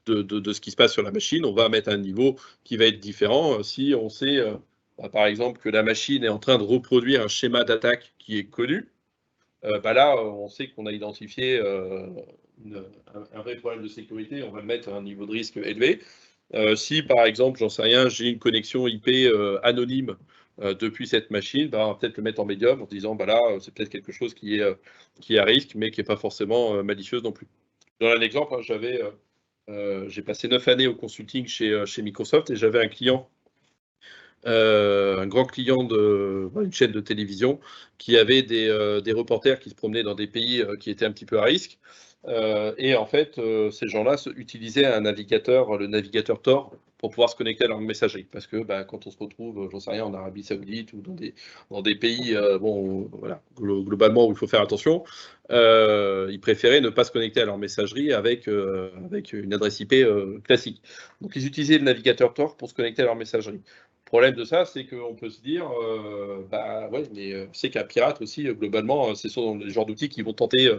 ce qui se passe sur la machine, on va mettre un niveau qui va être différent. Si on sait, par exemple, que la machine est en train de reproduire un schéma d'attaque qui est connu, là, on sait qu'on a identifié un vrai problème de sécurité, on va le mettre à un niveau de risque élevé. Si, par exemple, j'en sais rien, j'ai une connexion IP anonyme depuis cette machine, on va peut-être le mettre en médium en disant, là, c'est peut-être quelque chose qui est à risque, mais qui n'est pas forcément malicieuse non plus. Dans un exemple, j'ai passé 9 années au consulting chez Microsoft et j'avais un client, un grand client d'une chaîne de télévision qui avait des reporters qui se promenaient dans des pays qui étaient un petit peu à risque. Et en fait, ces gens-là utilisaient le navigateur Tor pour pouvoir se connecter à leur messagerie. Parce que quand on se retrouve, j'en sais rien, en Arabie Saoudite ou dans des pays globalement où il faut faire attention, ils préféraient ne pas se connecter à leur messagerie avec une adresse IP classique. Donc ils utilisaient le navigateur Tor pour se connecter à leur messagerie. Le problème de ça, c'est qu'on peut se dire, c'est qu'un pirate aussi, globalement, ce sont les genres d'outils qu'ils vont tenter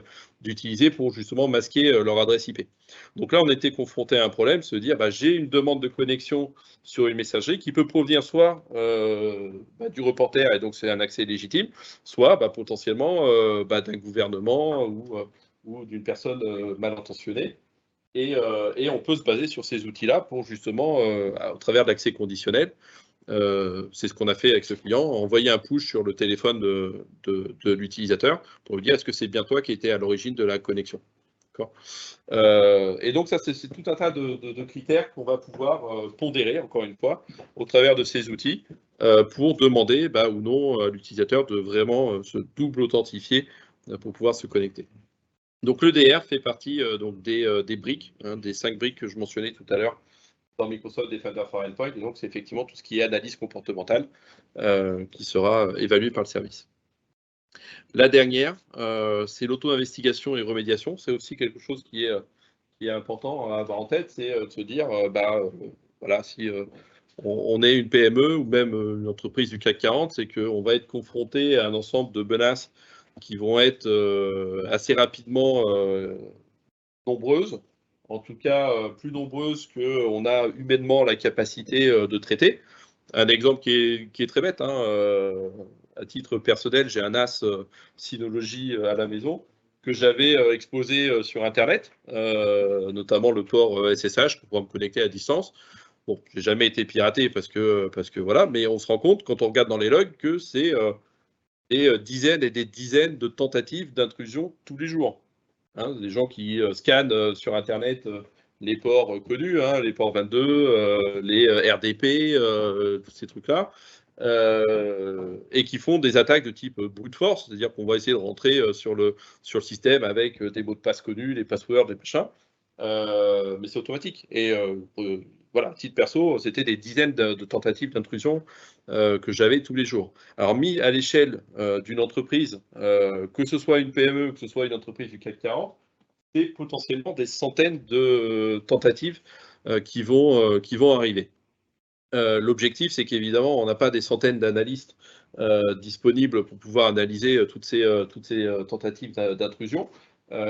d'utiliser pour justement masquer leur adresse IP. Donc là, on était confronté à un problème, se dire, j'ai une demande de connexion sur une messagerie qui peut provenir soit du reporter, et donc c'est un accès légitime, soit potentiellement d'un gouvernement ou d'une personne mal intentionnée. Et on peut se baser sur ces outils-là pour justement, au travers de l'accès conditionnel, c'est ce qu'on a fait avec ce client, envoyer un push sur le téléphone de l'utilisateur pour lui dire est-ce que c'est bien toi qui étais à l'origine de la connexion. Et donc ça, c'est tout un tas de critères qu'on va pouvoir pondérer, encore une fois, au travers de ces outils pour demander ou non à l'utilisateur de vraiment se double authentifier pour pouvoir se connecter. Donc le DR fait partie des briques, des 5 briques que je mentionnais tout à l'heure dans Microsoft Defender for Endpoint. Et donc, c'est effectivement tout ce qui est analyse comportementale qui sera évalué par le service. La dernière, c'est l'auto-investigation et remédiation. C'est aussi quelque chose qui est important à avoir en tête, c'est de se dire, si on est une PME ou même une entreprise du CAC 40, c'est qu'on va être confronté à un ensemble de menaces qui vont être assez rapidement nombreuses, en tout cas plus nombreuses qu'on a humainement la capacité de traiter. Un exemple qui est très bête, à titre personnel, j'ai un NAS Synology à la maison que j'avais exposé sur Internet, notamment le port SSH pour pouvoir me connecter à distance. Bon, j'ai jamais été piraté parce que voilà, mais on se rend compte quand on regarde dans les logs que c'est des dizaines et des dizaines de tentatives d'intrusion tous les jours. Des gens qui scannent sur Internet les ports connus, les ports 22, les RDP, tous ces trucs-là, et qui font des attaques de type brute force, c'est-à-dire qu'on va essayer de rentrer sur le système avec des mots de passe connus, des passwords, des machins, mais c'est automatique. Et voilà, à titre perso, c'était des dizaines de tentatives d'intrusion que j'avais tous les jours. Alors, mis à l'échelle d'une entreprise, que ce soit une PME, que ce soit une entreprise du CAC 40, c'est potentiellement des centaines de tentatives qui vont arriver. L'objectif, c'est qu'évidemment, on n'a pas des centaines d'analystes disponibles pour pouvoir analyser toutes ces tentatives d'intrusion.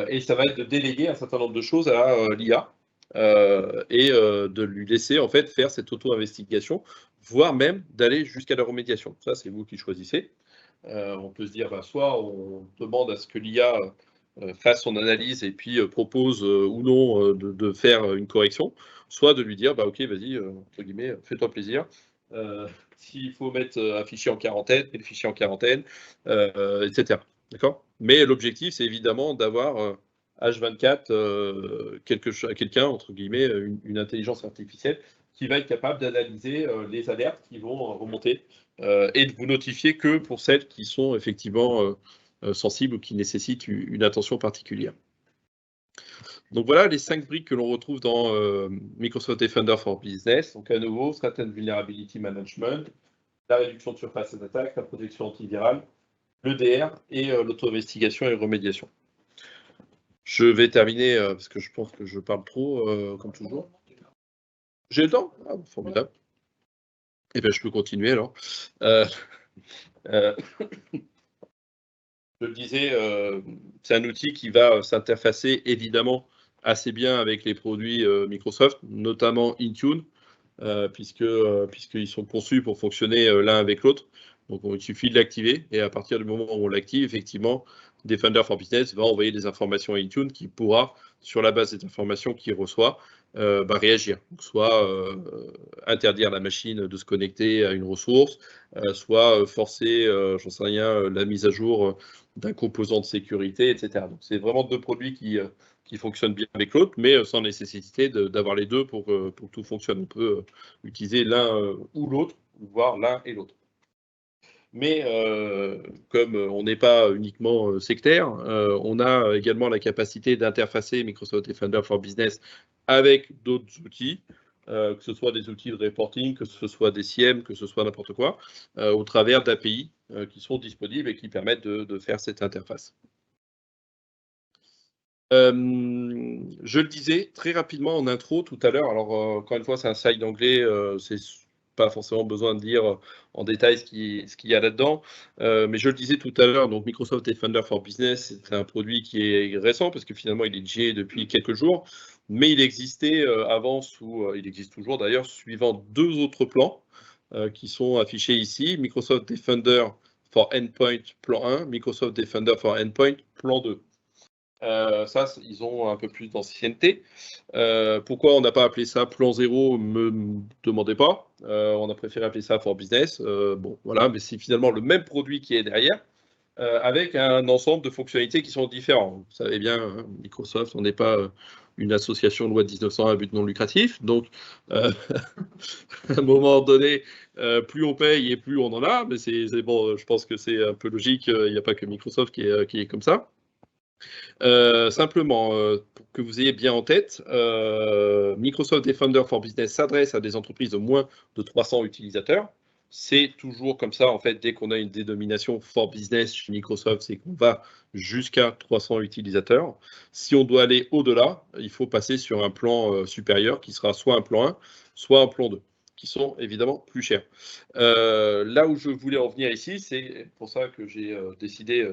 Et ça va être de déléguer un certain nombre de choses à l'IA et de lui laisser en fait faire cette auto-investigation, voire même d'aller jusqu'à la remédiation. Ça, c'est vous qui choisissez. On peut se dire, soit on demande à ce que l'IA fasse son analyse et puis propose ou non de faire une correction, soit de lui dire, ok, vas-y, entre guillemets, fais-toi plaisir. S'il faut mettre un fichier en quarantaine, mets le fichier en quarantaine, etc. D'accord ? Mais l'objectif, c'est évidemment d'avoir H24 quelqu'un, entre guillemets, une intelligence artificielle qui va être capable d'analyser les alertes qui vont remonter et de vous notifier que pour celles qui sont effectivement sensibles ou qui nécessitent une attention particulière. Donc voilà les 5 briques que l'on retrouve dans Microsoft Defender for Business. Donc à nouveau, Threat and Vulnerability Management, la réduction de surface d'attaque, la protection antivirale, l'EDR et l'auto-investigation et remédiation. Je vais terminer parce que je pense que je parle trop, comme toujours. J'ai le temps ? Formidable. Eh bien, je peux continuer alors. Je le disais, c'est un outil qui va s'interfacer évidemment assez bien avec les produits Microsoft, notamment Intune, puisqu'ils sont conçus pour fonctionner l'un avec l'autre. Donc il suffit de l'activer et à partir du moment où on l'active, effectivement, Defender for Business va envoyer des informations à Intune qui pourra, sur la base des informations qu'il reçoit, réagir. Donc, soit interdire la machine de se connecter à une ressource, soit forcer, j'en sais rien, la mise à jour d'un composant de sécurité, etc. Donc c'est vraiment 2 produits qui fonctionnent bien avec l'autre, mais sans nécessité d'avoir les deux pour que tout fonctionne. On peut utiliser l'un ou l'autre, voire l'un et l'autre. Mais comme on n'est pas uniquement sectaire, on a également la capacité d'interfacer Microsoft Defender for Business avec d'autres outils, que ce soit des outils de reporting, que ce soit des SIEM, que ce soit n'importe quoi, au travers d'API qui sont disponibles et qui permettent de faire cette interface. Je le disais très rapidement en intro tout à l'heure, alors encore une fois c'est un slide d'anglais, c'est pas forcément besoin de lire en détail ce qu'il y a là-dedans, mais je le disais tout à l'heure, donc Microsoft Defender for Business, c'est un produit qui est récent parce que finalement il est GA depuis quelques jours, mais il existait avant, il existe toujours d'ailleurs, suivant 2 autres plans qui sont affichés ici, Microsoft Defender for Endpoint plan 1, Microsoft Defender for Endpoint plan 2. Ça, ils ont un peu plus d'ancienneté. Pourquoi on n'a pas appelé ça plan 0, me demandez pas. On a préféré appeler ça for business. Bon, voilà, mais c'est finalement le même produit qui est derrière, avec un ensemble de fonctionnalités qui sont différentes. Vous savez bien, hein, Microsoft, on n'est pas une association loi de 1901 à but non lucratif. Donc, à un moment donné, plus on paye et plus on en a. Mais c'est bon, je pense que c'est un peu logique. Il n'y a pas que Microsoft qui est comme ça. Simplement, pour que vous ayez bien en tête, Microsoft Defender for Business s'adresse à des entreprises de moins de 300 utilisateurs. C'est toujours comme ça, en fait, dès qu'on a une dénomination for business chez Microsoft, c'est qu'on va jusqu'à 300 utilisateurs. Si on doit aller au-delà, il faut passer sur un plan supérieur qui sera soit un plan 1, soit un plan 2, qui sont évidemment plus chers. Là où je voulais en venir ici, c'est pour ça que j'ai décidé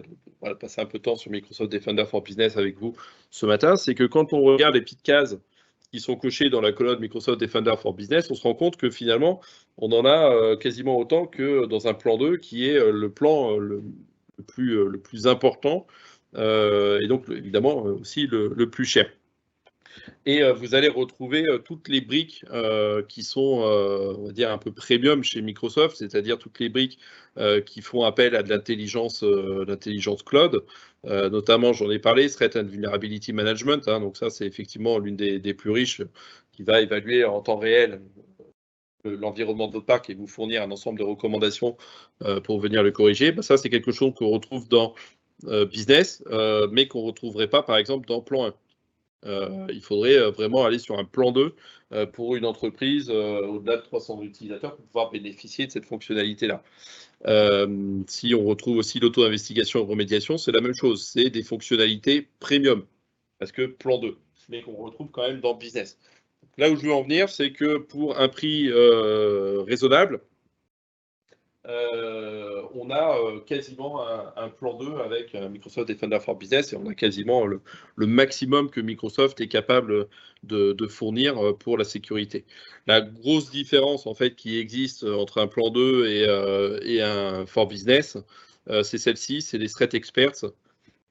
de passer un peu de temps sur Microsoft Defender for Business avec vous ce matin, c'est que quand on regarde les petites cases qui sont cochées dans la colonne Microsoft Defender for Business, on se rend compte que finalement, on en a quasiment autant que dans un plan 2 qui est le plan le plus important et donc évidemment aussi le plus cher. Et vous allez retrouver toutes les briques qui sont, on va dire, un peu premium chez Microsoft, c'est-à-dire toutes les briques qui font appel à de l'intelligence cloud. Notamment, j'en ai parlé, Threat and Vulnerability Management. Hein, donc ça, c'est effectivement l'une des plus riches qui va évaluer en temps réel l'environnement de votre parc et vous fournir un ensemble de recommandations pour venir le corriger. Ça, c'est quelque chose qu'on retrouve dans Business, mais qu'on ne retrouverait pas, par exemple, dans Plan 1. Il faudrait vraiment aller sur un plan 2 pour une entreprise au-delà de 300 utilisateurs pour pouvoir bénéficier de cette fonctionnalité-là. Si on retrouve aussi l'auto-investigation et remédiation, c'est la même chose. C'est des fonctionnalités premium, parce que plan 2, mais qu'on retrouve quand même dans business. Là où je veux en venir, c'est que pour un prix raisonnable, on a quasiment un plan 2 avec Microsoft Defender for Business et on a quasiment le maximum que Microsoft est capable de fournir pour la sécurité. La grosse différence en fait qui existe entre un plan 2 et un for Business, c'est celle-ci, c'est les Threat Experts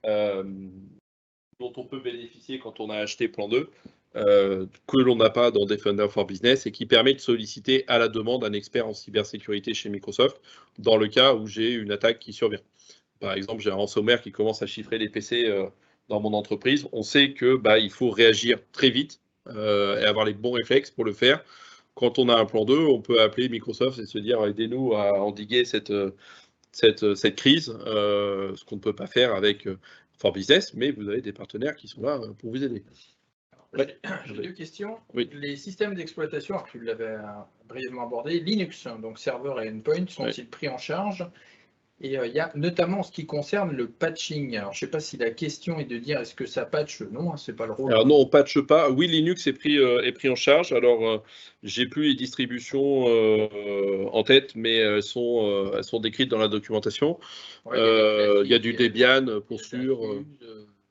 dont on peut bénéficier quand on a acheté plan 2. Que l'on n'a pas dans Defender for Business et qui permet de solliciter à la demande un expert en cybersécurité chez Microsoft dans le cas où j'ai une attaque qui survient. Par exemple, j'ai un ransomware qui commence à chiffrer les PC dans mon entreprise. On sait que il faut réagir très vite et avoir les bons réflexes pour le faire. Quand on a un plan 2, on peut appeler Microsoft et se dire aidez-nous à endiguer cette crise, ce qu'on ne peut pas faire avec For Business, mais vous avez des partenaires qui sont là pour vous aider. J'ai deux questions. Oui. Les systèmes d'exploitation, alors tu l'avais brièvement abordé, Linux, donc serveur et endpoint, sont-ils pris en charge? Et il y a notamment ce qui concerne le patching. Alors, je ne sais pas si la question est de dire est-ce que ça patch? Non, c'est pas le rôle. Alors non, on patche pas. Oui, Linux est pris en charge. Alors, j'ai plus les distributions en tête, mais elles sont décrites dans la documentation. Il y a du Debian pour sûr.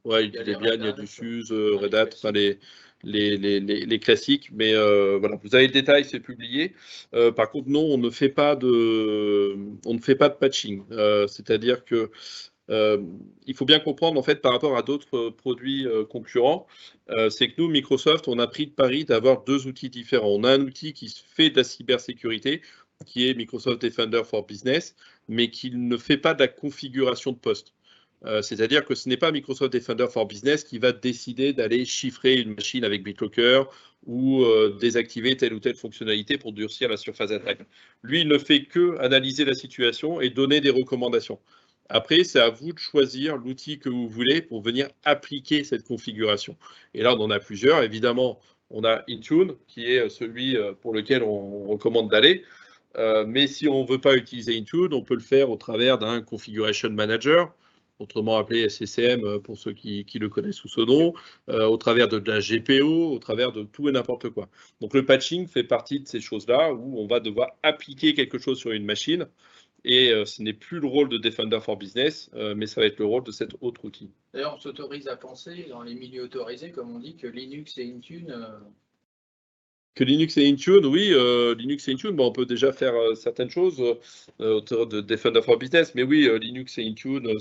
Ouais, il y a du Debian, il y a du SUSE, Red Hat, enfin les classiques. Mais voilà, vous avez le détail, c'est publié. Par contre, non, on ne fait pas de patching. C'est-à-dire que il faut bien comprendre en fait par rapport à d'autres produits concurrents, c'est que nous, Microsoft, on a pris le pari d'avoir deux outils différents. On a un outil qui fait de la cybersécurité, qui est Microsoft Defender for Business, mais qui ne fait pas de la configuration de poste. C'est-à-dire que ce n'est pas Microsoft Defender for Business qui va décider d'aller chiffrer une machine avec BitLocker ou désactiver telle ou telle fonctionnalité pour durcir la surface d'attaque. Lui, il ne fait que analyser la situation et donner des recommandations. Après, c'est à vous de choisir l'outil que vous voulez pour venir appliquer cette configuration. Et là, on en a plusieurs. Évidemment, on a Intune, qui est celui pour lequel on recommande d'aller. Mais si on ne veut pas utiliser Intune, on peut le faire au travers d'un Configuration Manager, autrement appelé SCCM pour ceux qui le connaissent sous ce nom, au travers de la GPO, au travers de tout et n'importe quoi. Donc le patching fait partie de ces choses-là où on va devoir appliquer quelque chose sur une machine. Et ce n'est plus le rôle de Defender for Business, mais ça va être le rôle de cet autre outil. D'ailleurs, on s'autorise à penser, dans les milieux autorisés, comme on dit, que Linux et Intune... Que Linux et Intune, oui, Linux et Intune, on peut déjà faire certaines choses autour de Defender for Business, mais oui, Linux et Intune,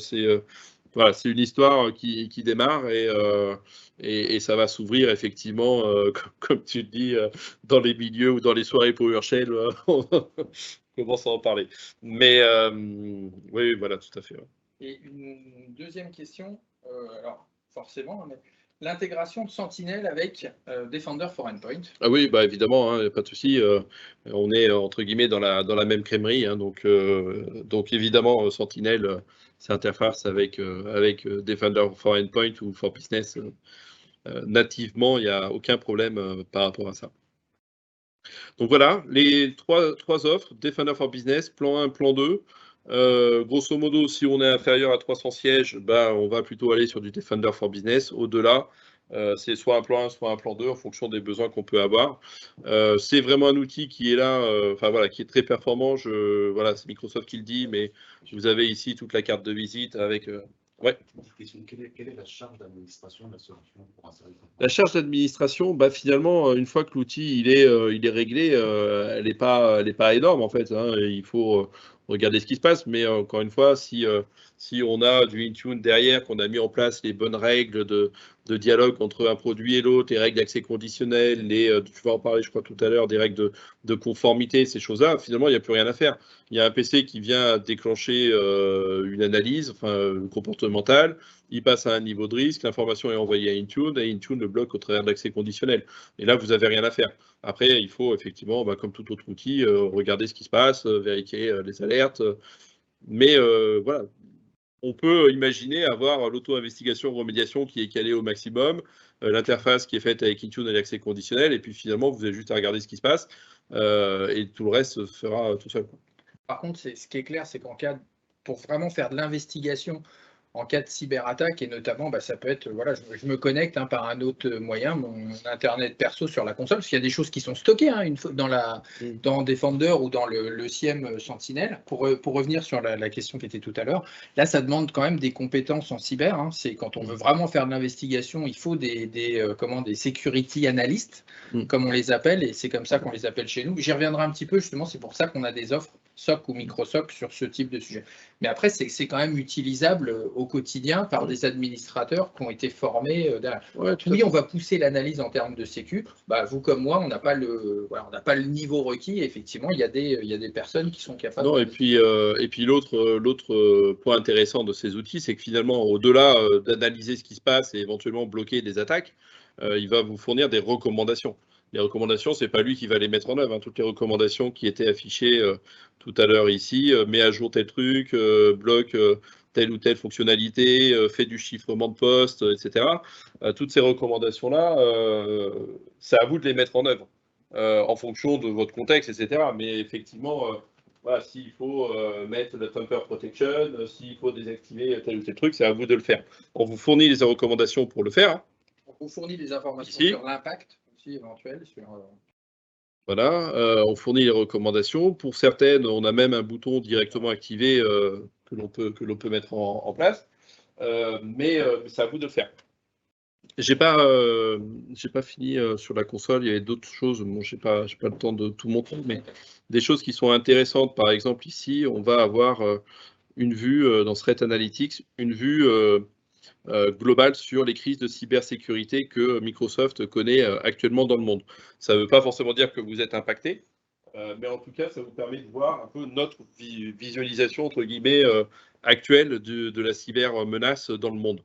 voilà, c'est une histoire qui démarre et ça va s'ouvrir effectivement, comme tu le dis, dans les milieux ou dans les soirées PowerShell, on commence à en parler. Mais oui, voilà, tout à fait. Ouais. Et une deuxième question, alors forcément, mais l'intégration de Sentinel avec Defender for Endpoint. Ah oui, évidemment, hein, pas de souci. On est entre guillemets dans la même crèmerie, hein, donc évidemment Sentinel s'interface avec Defender for Endpoint ou for Business nativement. Il n'y a aucun problème par rapport à ça. Donc voilà, les trois offres, Defender for Business, plan 1, plan 2. Grosso modo, si on est inférieur à 300 sièges, on va plutôt aller sur du Defender for Business. Au-delà, c'est soit un plan 1, soit un plan 2 en fonction des besoins qu'on peut avoir. C'est vraiment un outil qui est là, qui est très performant. Voilà, c'est Microsoft qui le dit, mais vous avez ici toute la carte de visite avec. Ouais. Quelle est la charge d'administration de la solution pour un service? La charge d'administration, finalement, une fois que l'outil il est réglé, elle n'est pas énorme en fait. Hein, il faut regarder ce qui se passe, mais encore une fois, si on a du Intune derrière, qu'on a mis en place les bonnes règles de dialogue entre un produit et l'autre, les règles d'accès conditionnel, tu vas en parler, je crois, tout à l'heure, des règles de conformité, ces choses-là, finalement, il n'y a plus rien à faire. Il y a un PC qui vient déclencher une analyse comportementale, il passe à un niveau de risque, l'information est envoyée à Intune, et Intune le bloque au travers de l'accès conditionnel. Et là, vous n'avez rien à faire. Après, il faut effectivement, comme tout autre outil, regarder ce qui se passe, vérifier les alertes. Mais voilà, on peut imaginer avoir l'auto-investigation remédiation qui est calée au maximum, l'interface qui est faite avec Intune et l'accès conditionnel, et puis finalement, vous avez juste à regarder ce qui se passe, et tout le reste se fera tout seul. Par contre, ce qui est clair, c'est pour vraiment faire de l'investigation en cas de cyberattaque, et notamment, ça peut être, voilà, je me connecte par un autre moyen, mon Internet perso sur la console, parce qu'il y a des choses qui sont stockées dans Defender ou dans le SIEM Sentinel. Pour revenir sur la question qui était tout à l'heure, là, ça demande quand même des compétences en cyber. C'est quand on veut vraiment faire de l'investigation, il faut des security analysts, comme on les appelle, et c'est comme ça qu'on les appelle chez nous. J'y reviendrai un petit peu, justement, c'est pour ça qu'on a des offres SOC ou micro-SOC sur ce type de sujet. Mais après, c'est quand même utilisable au quotidien par des administrateurs qui ont été formés derrière. Oui, on va pousser l'analyse en termes de sécu. Vous comme moi, on n'a pas le niveau requis. Et effectivement, il y a des personnes qui sont capables. Non, et puis l'autre point intéressant de ces outils, c'est que finalement, au-delà d'analyser ce qui se passe et éventuellement bloquer des attaques, il va vous fournir des recommandations. Les recommandations, c'est pas lui qui va les mettre en œuvre. Toutes les recommandations qui étaient affichées tout à l'heure ici, met à jour tel truc, bloque telle ou telle fonctionnalité, fait du chiffrement de poste, etc. Toutes ces recommandations-là, c'est à vous de les mettre en œuvre en fonction de votre contexte, etc. Mais effectivement, s'il faut mettre le Tamper Protection, s'il faut désactiver tel ou tel truc, c'est à vous de le faire. On vous fournit les recommandations pour le faire. On vous fournit des informations sur l'impact éventuel. Voilà, on fournit les recommandations. Pour certaines, on a même un bouton directement activé que l'on peut mettre en place. Mais c'est à vous de le faire. J'ai pas fini sur la console. Il y avait d'autres choses. Bon, j'ai pas le temps de tout montrer, mais des choses qui sont intéressantes. Par exemple, ici, on va avoir une vue dans Threat Analytics, une vue globale sur les crises de cybersécurité que Microsoft connaît actuellement dans le monde. Ça ne veut pas forcément dire que vous êtes impacté, mais en tout cas, ça vous permet de voir un peu notre visualisation, entre guillemets, actuelle de la cybermenace dans le monde.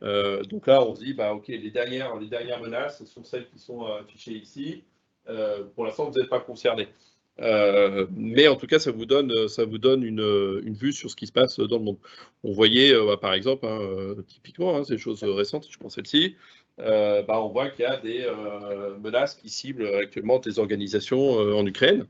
Donc là, on se dit, OK, les dernières menaces sont celles qui sont affichées ici. Pour l'instant, vous n'êtes pas concerné. Mais en tout cas, ça vous donne une vue sur ce qui se passe dans le monde. On voyait, par exemple, typiquement, c'est des choses récentes, je pense celle-ci, on voit qu'il y a des menaces qui ciblent actuellement des organisations en Ukraine.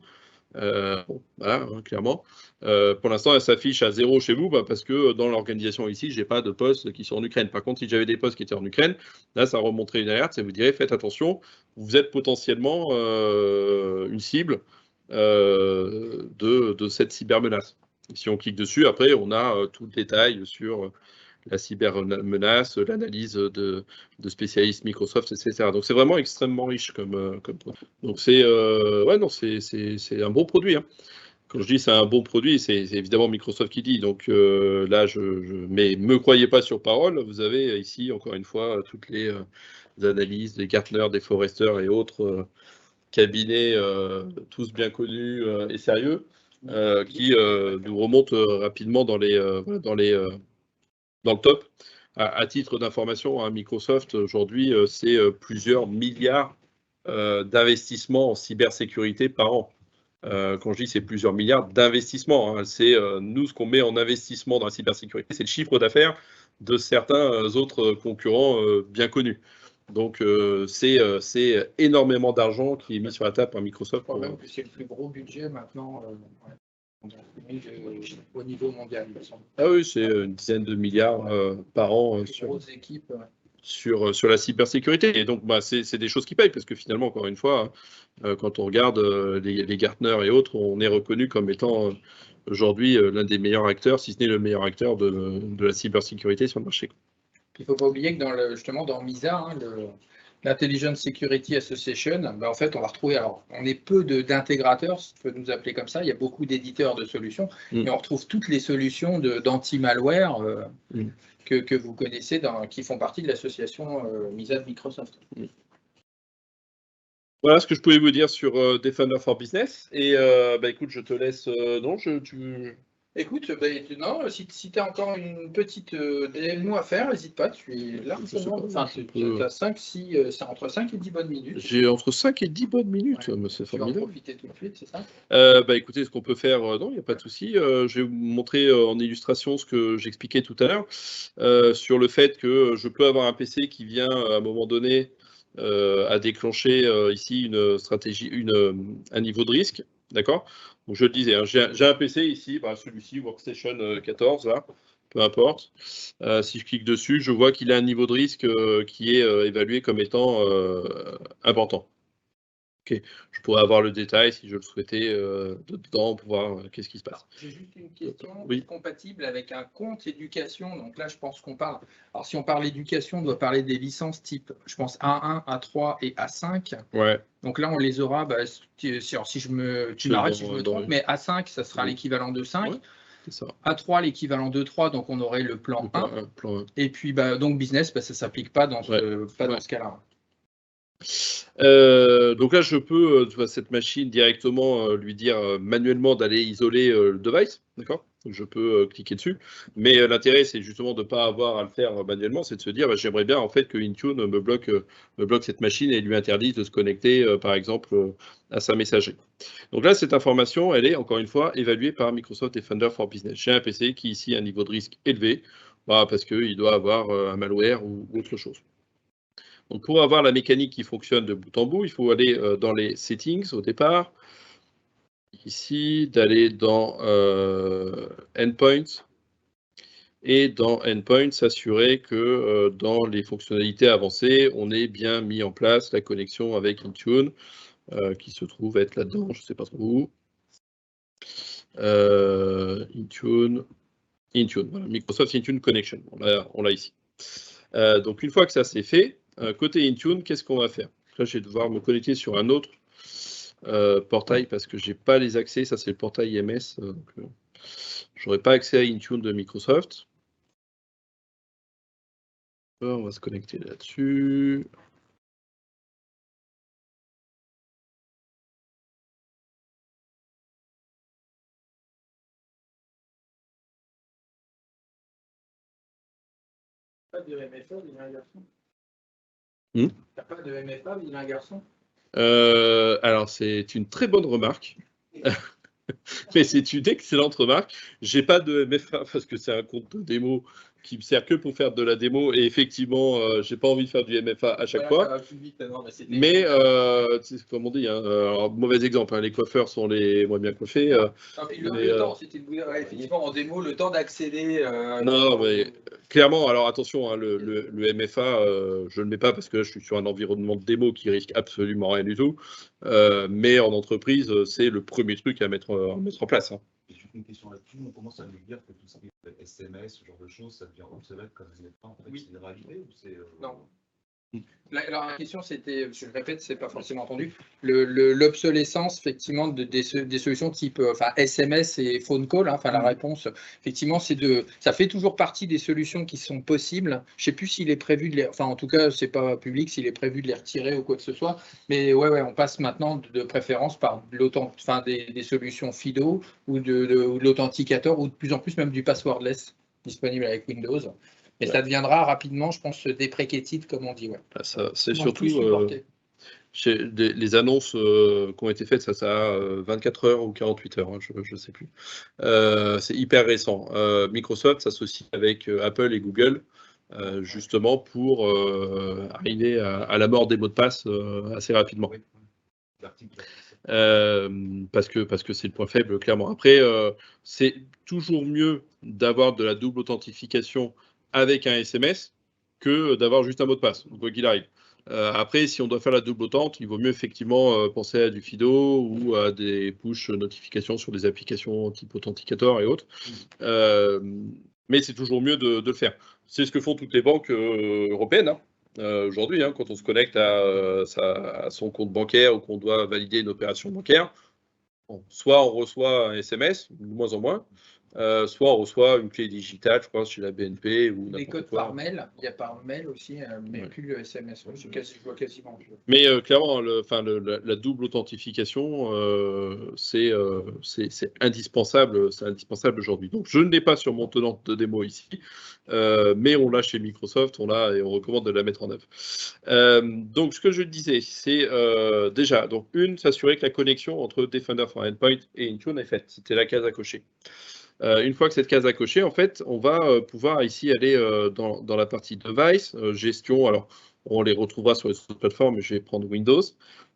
Voilà, clairement. Pour l'instant, elle s'affiche à 0 chez vous, parce que dans l'organisation ici, je n'ai pas de postes qui sont en Ukraine. Par contre, si j'avais des postes qui étaient en Ukraine, là, ça remonterait une alerte, ça vous dirait, faites attention, vous êtes potentiellement une cible de cette cybermenace. Si on clique dessus, après, on a tout le détail sur la cybermenace, l'analyse de spécialistes Microsoft, etc. Donc, c'est vraiment extrêmement riche comme produit. Donc, c'est un bon produit. Quand je dis c'est un bon produit, c'est évidemment Microsoft qui dit. Donc là, mais ne me croyez pas sur parole. Vous avez ici, encore une fois, toutes les analyses des Gartner, des Forrester et autres cabinets, tous bien connus et sérieux, qui nous remontent rapidement dans le top. À titre d'information, Microsoft, aujourd'hui, c'est plusieurs milliards d'investissements en cybersécurité par an. Quand je dis c'est plusieurs milliards d'investissements, c'est nous ce qu'on met en investissement dans la cybersécurité, c'est le chiffre d'affaires de certains autres concurrents bien connus. Donc c'est énormément d'argent qui est mis sur la table par Microsoft. Je crois même que c'est le plus gros budget maintenant au niveau mondial. Ah oui, c'est une dizaine de milliards par an sur la cybersécurité. Et donc, c'est des choses qui payent, parce que finalement, encore une fois, quand on regarde les Gartner et autres, on est reconnu comme étant aujourd'hui l'un des meilleurs acteurs, si ce n'est le meilleur acteur de la cybersécurité sur le marché. Il ne faut pas oublier que justement dans MISA, l'Intelligence Security Association, en fait, on va retrouver, alors on est peu d'intégrateurs, si tu peux nous appeler comme ça, il y a beaucoup d'éditeurs de solutions, mais on retrouve toutes les solutions d'anti-malware que vous connaissez, qui font partie de l'association MISA de Microsoft. Voilà ce que je pouvais vous dire sur Defender for Business. Et écoute, je te laisse. Écoute, non, si tu as encore une petite démo à faire, n'hésite pas, tu es largement. Enfin, tu as entre 5 et 10 bonnes minutes. J'ai entre 5 et 10 bonnes minutes, c'est formidable. Tu vas en profiter tout de suite, c'est ça Écoutez, ce qu'on peut faire, non, il n'y a pas de souci. Je vais vous montrer en illustration ce que j'expliquais tout à l'heure, sur le fait que je peux avoir un PC qui vient à un moment donné à déclencher ici une stratégie, un niveau de risque. D'accord. Donc je le disais, j'ai un PC ici, celui-ci, Workstation 14, là, peu importe. Si je clique dessus, je vois qu'il a un niveau de risque qui est évalué comme étant important. Ok, je pourrais avoir le détail si je le souhaitais dedans pour voir qu'est-ce qui se passe. J'ai juste une question. Oui. Compatible avec un compte éducation. Donc là, je pense qu'on parle. Alors, si on parle éducation, on doit parler des licences type, je pense, A1, A3 et A5. Ouais. Donc là, on les aura. Si tu m'arrêtes si je me trompe, mais A5, ça sera l'équivalent de 5. Ouais, c'est ça. A3, l'équivalent de 3, donc on aurait le plan 1. Plan 1. Et puis, donc business, ça ne s'applique pas dans ce cas-là. Donc là, je peux, cette machine directement lui dire manuellement d'aller isoler le device, d'accord? Je peux cliquer dessus, mais l'intérêt, c'est justement de ne pas avoir à le faire manuellement, c'est de se dire, j'aimerais bien en fait que Intune me bloque cette machine et lui interdise de se connecter, par exemple, à sa messagerie. Donc là, cette information, elle est encore une fois évaluée par Microsoft Defender for Business. J'ai un PC qui ici a un niveau de risque élevé, parce qu'il doit avoir un malware ou autre chose. Donc pour avoir la mécanique qui fonctionne de bout en bout, il faut aller dans les settings au départ, ici, d'aller dans Endpoints, et dans Endpoints, s'assurer que dans les fonctionnalités avancées, on ait bien mis en place la connexion avec Intune, qui se trouve être là-dedans, je ne sais pas trop où. Intune, voilà, Microsoft Intune Connection, on l'a ici. Donc une fois que ça c'est fait, côté Intune, qu'est-ce qu'on va faire? Là, je vais devoir me connecter sur un autre portail parce que je n'ai pas les accès. Ça, c'est le portail IMS. Je n'aurai pas accès à Intune de Microsoft. On va se connecter là-dessus. Pas de MFA, vilain garçon. T'as pas de MFA, vilain garçon? Alors, c'est une très bonne remarque. Mais c'est une excellente remarque. J'ai pas de MFA parce que c'est un compte de démo qui me sert que pour faire de la démo. Et effectivement, j'ai pas envie de faire du MFA à chaque fois. Ça va plus vite, non, mais comme on dit, alors, mauvais exemple, les coiffeurs sont les moins bien coiffés. Le temps, c'était effectivement en démo, le temps d'accéder. Non, mais clairement, alors attention, le MFA, je ne le mets pas parce que je suis sur un environnement de démo qui risque absolument rien du tout. Mais en entreprise, c'est le premier truc à mettre en place. Et j'ai une question là-dessus. On commence à nous dire que tout ce qui est SMS, ce genre de choses, ça devient obsolète comme MFA. En fait, c'est une réalité ou c'est. Non. Alors, la question, c'était, je le répète, c'est pas forcément entendu, l'obsolescence, effectivement, des solutions type SMS et phone call. La réponse, effectivement, ça fait toujours partie des solutions qui sont possibles. Je sais plus s'il est prévu de en tout cas, c'est pas public, s'il est prévu de les retirer ou quoi que ce soit. Mais ouais, on passe maintenant de préférence par des solutions FIDO ou de l'authenticateur ou de plus en plus même du passwordless disponible avec Windows. Mais ça deviendra rapidement, je pense, deprecated, comme on dit. Ouais. C'est surtout les annonces qui ont été faites, ça a 24 heures ou 48 heures, je ne sais plus. C'est hyper récent. Microsoft s'associe avec Apple et Google, justement pour arriver à la mort des mots de passe assez rapidement. Parce que c'est le point faible, clairement. Après, c'est toujours mieux d'avoir de la double authentification avec un SMS que d'avoir juste un mot de passe, quoi qu'il arrive. Après, si on doit faire la double authent, il vaut mieux effectivement penser à du FIDO ou à des push notifications sur des applications type Authenticator et autres. Mais c'est toujours mieux de le faire. C'est ce que font toutes les banques européennes. Aujourd'hui, quand on se connecte à son compte bancaire ou qu'on doit valider une opération bancaire, soit on reçoit un SMS, de moins en moins, soit on reçoit une clé digitale, je crois, chez la BNP ou les codes par mail, il y a par mail aussi, mais plus le SMS. Je vois quasiment plus. Mais clairement, la double authentification, c'est indispensable, aujourd'hui. Donc, je ne l'ai pas sur mon tenant de démo ici, mais on l'a chez Microsoft, on l'a et on recommande de la mettre en œuvre. Donc, ce que je disais, c'est déjà, donc s'assurer que la connexion entre Defender for Endpoint et Intune est faite. C'était la case à cocher. Une fois que cette case est cochée, en fait, on va pouvoir ici aller dans la partie device, gestion. Alors, on les retrouvera sur les autres plateformes, mais je vais prendre Windows,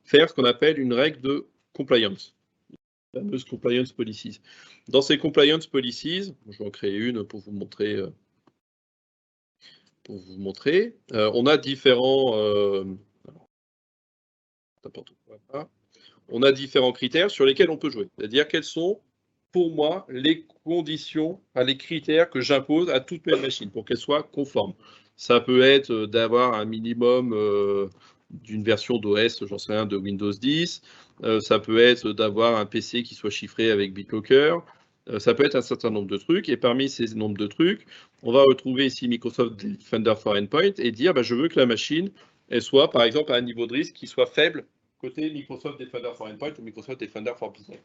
faire ce qu'on appelle une règle de compliance. Fameuse compliance policies. Dans ces compliance policies, je vais en créer une pour vous montrer. On a différents. On a différents critères sur lesquels on peut jouer. C'est-à-dire quels sont, pour moi, les conditions, les critères que j'impose à toutes mes machines pour qu'elles soient conformes. Ça peut être d'avoir un minimum d'une version d'OS, j'en sais rien, de Windows 10. Ça peut être d'avoir un PC qui soit chiffré avec BitLocker. Ça peut être un certain nombre de trucs. Et parmi ces nombres de trucs, on va retrouver ici Microsoft Defender for Endpoint et dire je veux que la machine elle soit, par exemple, à un niveau de risque qui soit faible côté Microsoft Defender for Endpoint ou Microsoft Defender for Business.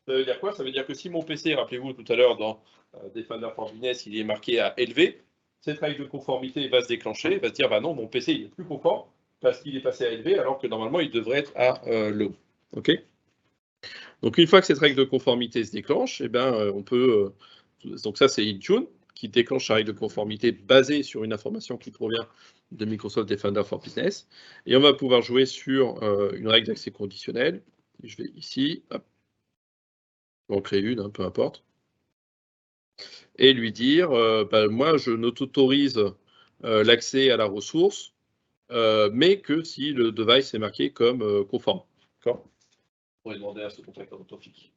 Ça veut dire quoi? Ça veut dire que si mon PC, rappelez-vous tout à l'heure dans Defender for Business, il est marqué à élevé, cette règle de conformité va se déclencher, va se dire non, mon PC il est plus conforme parce qu'il est passé à élevé alors que normalement il devrait être à low. Ok? Donc une fois que cette règle de conformité se déclenche, on peut. Donc ça c'est Intune qui déclenche la règle de conformité basée sur une information qui provient de Microsoft Defender for Business. Et on va pouvoir jouer sur une règle d'accès conditionnel. Je vais ici, hop, en créer une, peu importe. Et lui dire, moi je ne t'autorise l'accès à la ressource, mais que si le device est marqué comme conforme. D'accord ? On pourrait demander à ce contacteur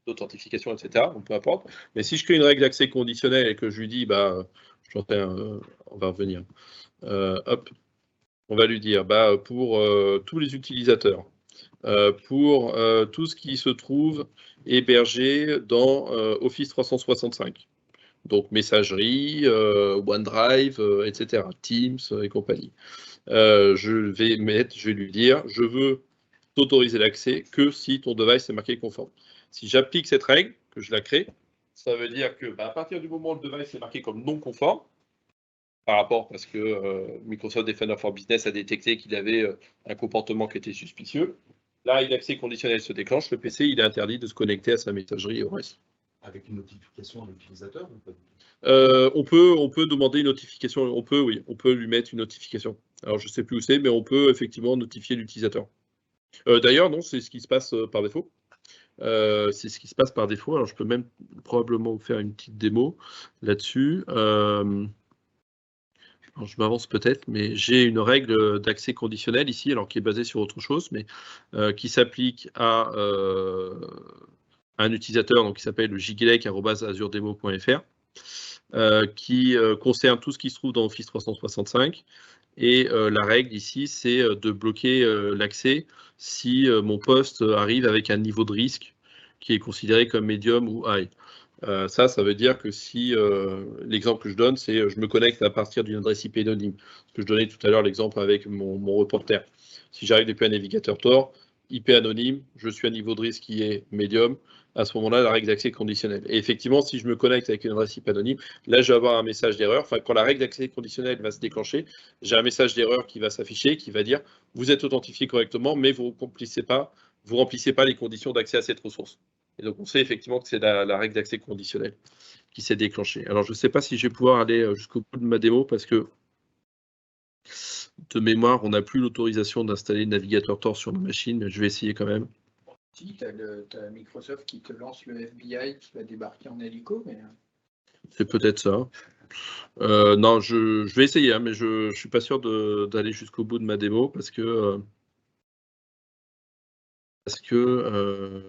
d'authentification, etc. Donc peu importe. Mais si je crée une règle d'accès conditionnel et que je lui dis, on va revenir. Hop, on va lui dire, pour tous les utilisateurs, pour tout ce qui se trouve hébergé dans Office 365. Donc messagerie, OneDrive, etc., Teams et compagnie. Je vais lui dire, je veux t'autoriser l'accès que si ton device est marqué conforme. Si j'applique cette règle, que je la crée, ça veut dire que à partir du moment où le device est marqué comme non conforme, par rapport parce que Microsoft Defender for Business a détecté qu'il avait un comportement qui était suspicieux, la règle d'accès conditionnel se déclenche, le PC il est interdit de se connecter à sa messagerie au reste. Avec une notification à l'utilisateur ou pas? On peut demander une notification, on peut lui mettre une notification. Alors je ne sais plus où c'est, mais on peut effectivement notifier l'utilisateur. D'ailleurs, non, c'est ce qui se passe par défaut. Alors, je peux même probablement vous faire une petite démo là-dessus. Je m'avance peut-être, mais j'ai une règle d'accès conditionnel ici, alors qui est basée sur autre chose, mais qui s'applique à un utilisateur donc, qui s'appelle gigilec@azurdemo.fr, qui concerne tout ce qui se trouve dans Office 365. Et la règle ici, c'est de bloquer l'accès si mon poste arrive avec un niveau de risque qui est considéré comme médium ou high. Ça veut dire que si l'exemple que je donne, c'est je me connecte à partir d'une adresse IP anonyme. Ce que je donnais tout à l'heure l'exemple avec mon reporter. Si j'arrive depuis un navigateur Tor, IP anonyme, je suis à niveau de risque qui est médium. À ce moment-là, la règle d'accès conditionnel. Et effectivement, si je me connecte avec une adresse IP anonyme, là, je vais avoir un message d'erreur. Enfin, quand la règle d'accès conditionnel va se déclencher, j'ai un message d'erreur qui va s'afficher, qui va dire vous êtes authentifié correctement, mais vous remplissez pas les conditions d'accès à cette ressource. Et donc, on sait effectivement que c'est la règle d'accès conditionnel qui s'est déclenchée. Alors, je ne sais pas si je vais pouvoir aller jusqu'au bout de ma démo parce que, de mémoire, on n'a plus l'autorisation d'installer le navigateur Tor sur nos machines, mais je vais essayer quand même. Si, tu as Microsoft qui te lance le FBI qui va débarquer en hélico, mais... C'est peut-être ça. Non, je vais essayer, hein, mais je ne suis pas sûr d'aller jusqu'au bout de ma démo parce que je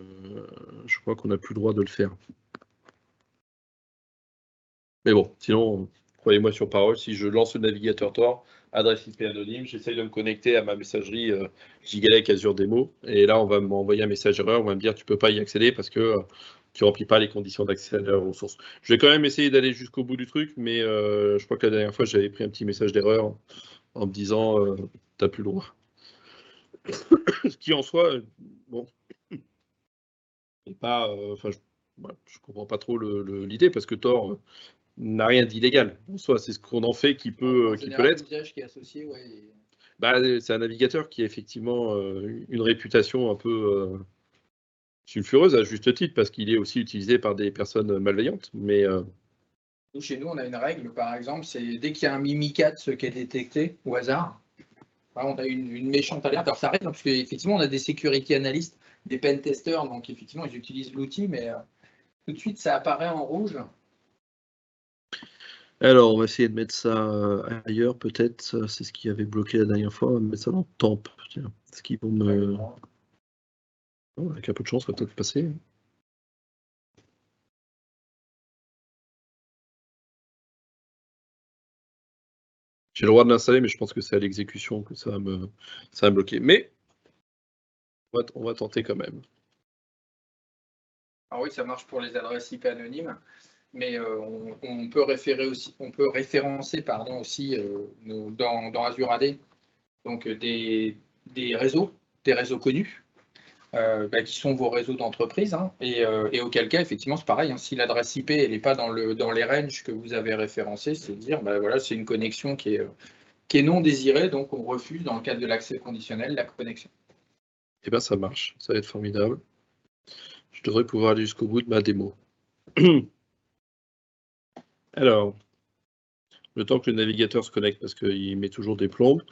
crois qu'on n'a plus le droit de le faire. Mais bon, sinon, croyez-moi sur parole, si je lance le navigateur Tor, adresse IP anonyme, j'essaye de me connecter à ma messagerie Gigilec Azure Demo, et là, on va m'envoyer un message erreur, on va me dire tu ne peux pas y accéder parce que tu ne remplis pas les conditions d'accès à la ressource. Je vais quand même essayer d'aller jusqu'au bout du truc, mais je crois que la dernière fois, j'avais pris un petit message d'erreur en me disant tu n'as plus le droit. Ce qui en soi, bon, n'est pas. Enfin, je comprends pas trop l'idée parce que Tor n'a rien d'illégal. En soi, c'est ce qu'on en fait qui peut l'être. Qui est associé, ouais, c'est un navigateur qui a effectivement une réputation un peu sulfureuse à juste titre parce qu'il est aussi utilisé par des personnes malveillantes. Mais chez nous, on a une règle, par exemple, c'est dès qu'il y a un Mimikat qui est détecté au hasard, on a une méchante alerte. Alors ça arrive parce qu'effectivement, on a des security analystes des pen testers, donc effectivement, ils utilisent l'outil, mais tout de suite, ça apparaît en rouge. Alors, on va essayer de mettre ça ailleurs, peut-être. C'est ce qui avait bloqué la dernière fois. On va mettre ça dans temp. Tiens, ce qui vont me. Oh, avec un peu de chance, ça va peut-être passer. J'ai le droit de l'installer, mais je pense que c'est à l'exécution que ça va me bloquer. Mais on va tenter quand même. Ah oui, ça marche pour les adresses IP anonymes, mais on peut référencer aussi dans Azure AD donc des réseaux connus. Qui sont vos réseaux d'entreprise. Hein, et auquel cas, effectivement, c'est pareil. Hein, si l'adresse IP n'est pas dans les ranges que vous avez référencés, c'est dire voilà, c'est une connexion qui est non désirée, donc on refuse dans le cadre de l'accès conditionnel la connexion. Eh bien, ça marche. Ça va être formidable. Je devrais pouvoir aller jusqu'au bout de ma démo. Alors, le temps que le navigateur se connecte, parce qu'il met toujours des plombes.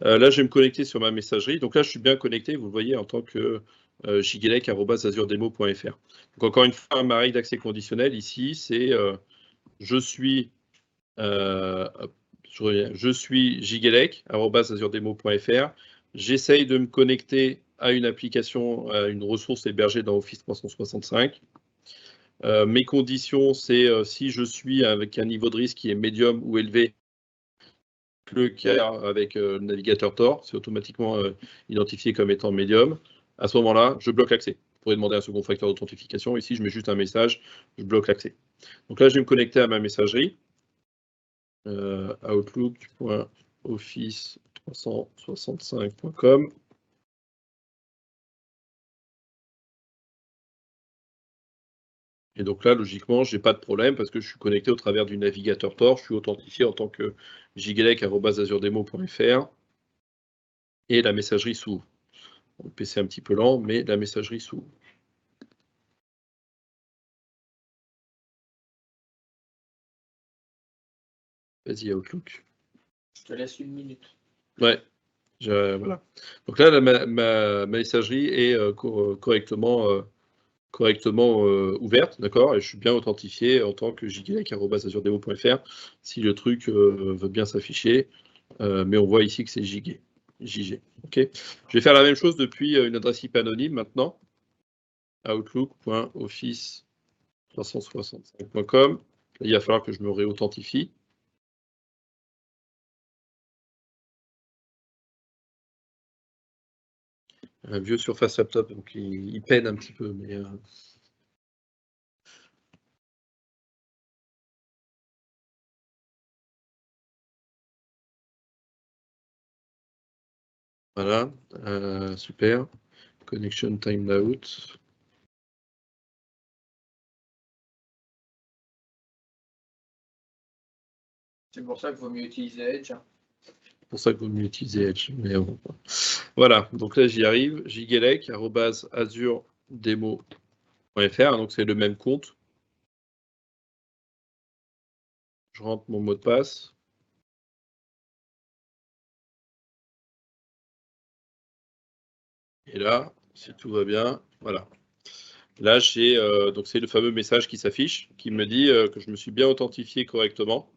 Là, je vais me connecter sur ma messagerie. Donc là, je suis bien connecté, vous le voyez, en tant que gigelec@azuredemo.fr. Donc encore une fois, ma règle d'accès conditionnel ici, c'est je suis gigelec@azuredemo.fr. J'essaye de me connecter à une application, à une ressource hébergée dans Office 365. Mes conditions, c'est si je suis avec un niveau de risque qui est médium ou élevé, le cas avec le navigateur Tor, c'est automatiquement identifié comme étant médium. À ce moment-là, je bloque l'accès. Vous pourrez demander un second facteur d'authentification. Ici, je mets juste un message, je bloque l'accès. Donc là, je vais me connecter à ma messagerie. Outlook.office365.com. Et donc là, logiquement, je n'ai pas de problème parce que je suis connecté au travers du navigateur Tor. Je suis authentifié en tant que gigelec@azuredemo.fr. Et la messagerie s'ouvre. Le PC est un petit peu lent, mais la messagerie s'ouvre. Vas-y, Outlook. Je te laisse 1 minute. Ouais, voilà. Donc là, ma messagerie est correctement ouverte, d'accord, et je suis bien authentifié en tant que gigelec@azuredemo.fr si le truc veut bien s'afficher, mais on voit ici que c'est JG. Ok. Je vais faire la même chose depuis une adresse IP anonyme maintenant, outlook.office365.com. Il va falloir que je me réauthentifie. Un vieux Surface Laptop, donc il peine un petit peu, mais voilà, super. Connection timed out. C'est pour ça qu'il vaut mieux utiliser Edge. C'est pour ça qu'il vaut mieux utiliser Edge. Mais bon. Voilà, donc là j'y arrive. gigelec@azuredemo.fr, donc c'est le même compte. Je rentre mon mot de passe. Et là, si tout va bien, voilà. Là, donc c'est le fameux message qui s'affiche, qui me dit que je me suis bien authentifié correctement,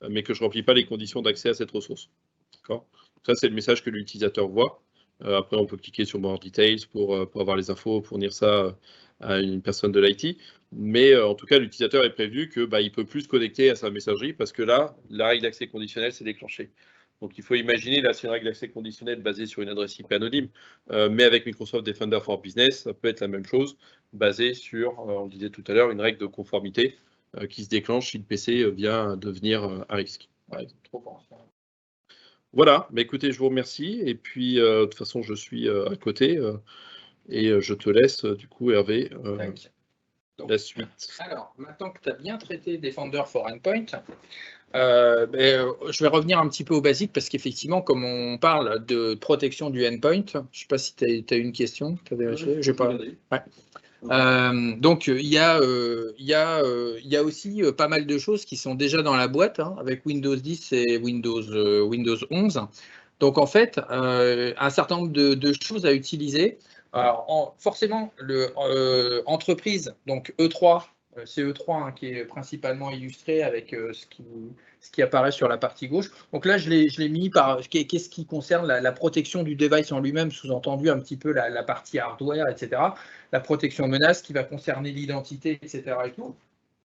mais que je ne remplis pas les conditions d'accès à cette ressource. D'accord ? Ça, c'est le message que l'utilisateur voit. Après, on peut cliquer sur More Details pour avoir les infos, fournir ça à une personne de l'IT. Mais en tout cas, l'utilisateur est prévenu qu'il ne peut plus se connecter à sa messagerie parce que là, la règle d'accès conditionnel s'est déclenchée. Donc il faut imaginer, là, c'est une règle d'accès conditionnel basée sur une adresse IP anonyme, mais avec Microsoft Defender for Business, ça peut être la même chose, basée sur, on le disait tout à l'heure, une règle de conformité qui se déclenche si le PC vient devenir à risque. Par exemple. Voilà, mais écoutez, je vous remercie. Et puis, de toute façon, je suis à côté. Et je te laisse, du coup, Hervé, la suite. Alors, maintenant que tu as bien traité Defender for Endpoint, je vais revenir un petit peu au basique parce qu'effectivement, comme on parle de protection du endpoint, je ne sais pas si tu as une question, tu as vérifié, j'ai pas. Ouais. Donc il y a aussi pas mal de choses qui sont déjà dans la boîte avec Windows 10 et Windows 11. Donc en fait, un certain nombre de choses à utiliser. Alors, forcément, entreprise, donc E3, c'est E3 hein, qui est principalement illustré avec ce qui apparaît sur la partie gauche. Donc là, je l'ai mis par qu'est-ce qui concerne la protection du device en lui-même, sous-entendu un petit peu la partie hardware, etc. La protection menace qui va concerner l'identité, etc. et tout.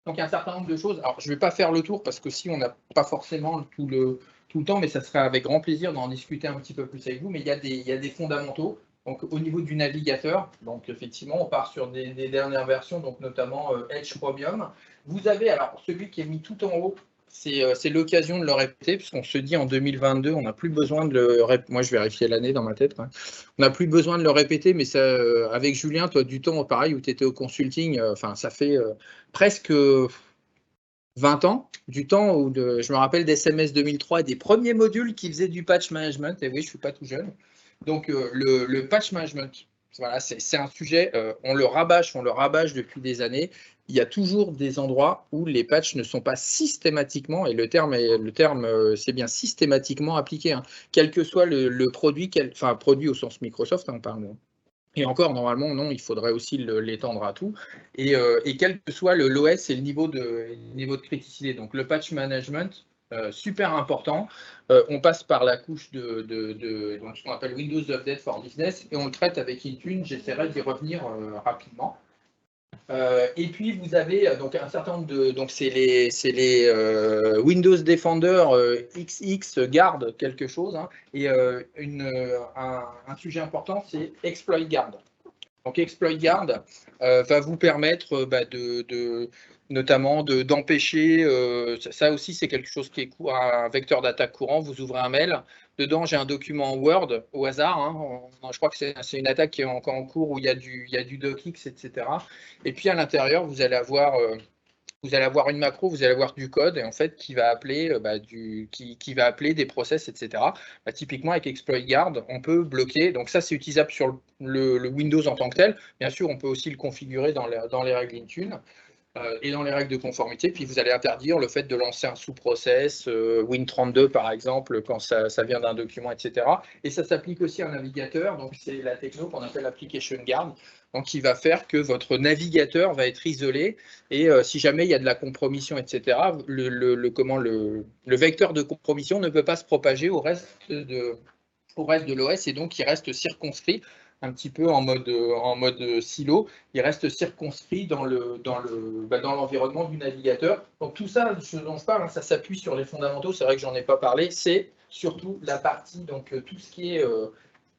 Donc, il y a un certain nombre de choses. Alors, je ne vais pas faire le tour parce que si on n'a pas forcément tout le temps, mais ça serait avec grand plaisir d'en discuter un petit peu plus avec vous. Mais il y a des fondamentaux. Donc, au niveau du navigateur, donc effectivement, on part sur des dernières versions, donc notamment Edge Chromium. Vous avez, alors, celui qui est mis tout en haut, c'est l'occasion de le répéter, puisqu'on se dit en 2022, on n'a plus besoin de le répéter. Moi, je vérifiais l'année dans ma tête. Hein. On n'a plus besoin de le répéter, mais ça, avec Julien, toi, du temps pareil, où tu étais au consulting, ça fait presque 20 ans, du temps où je me rappelle d'SMS 2003, des premiers modules qui faisaient du patch management. Et oui, je ne suis pas tout jeune. Donc, le patch management, voilà, c'est un sujet, on le rabâche depuis des années. Il y a toujours des endroits où les patchs ne sont pas systématiquement, et le terme c'est bien systématiquement appliqué, hein, quel que soit le produit, produit au sens Microsoft, hein, on parle. Et encore, normalement, non, il faudrait aussi l'étendre à tout. Et quel que soit l'OS et le niveau de criticité. Donc, le patch management, super important. On passe par la couche donc, ce qu'on appelle Windows Update for Business et on le traite avec Intune. J'essaierai d'y revenir rapidement. Et puis vous avez donc un certain nombre de c'est les Windows Defender XX Guard quelque chose hein, et un sujet important c'est Exploit Guard. Donc Exploit Guard va vous permettre notamment d'empêcher, ça aussi c'est quelque chose qui est un vecteur d'attaque courant, vous ouvrez un mail, dedans j'ai un document Word au hasard, hein, je crois que c'est une attaque qui est encore en cours où il y a du docx, etc. Et puis à l'intérieur vous allez avoir une macro, vous allez avoir du code et en fait qui va appeler qui va appeler des process, etc. Typiquement avec Exploit Guard, on peut bloquer. Donc ça, c'est utilisable sur le Windows en tant que tel. Bien sûr, on peut aussi le configurer dans les règles Intune et dans les règles de conformité. Puis vous allez interdire le fait de lancer un sous-process, Win32 par exemple, quand ça vient d'un document, etc. Et ça s'applique aussi à un navigateur. Donc c'est la techno qu'on appelle Application Guard. Donc, qui va faire que votre navigateur va être isolé et si jamais il y a de la compromission, etc., le vecteur de compromission ne peut pas se propager au reste de l'OS et donc il reste circonscrit un petit peu en mode silo, il reste circonscrit dans l'environnement du navigateur. Donc tout ça, ce dont je parle, hein, ça s'appuie sur les fondamentaux, c'est vrai que j'en ai pas parlé, c'est surtout la partie, donc tout ce qui est...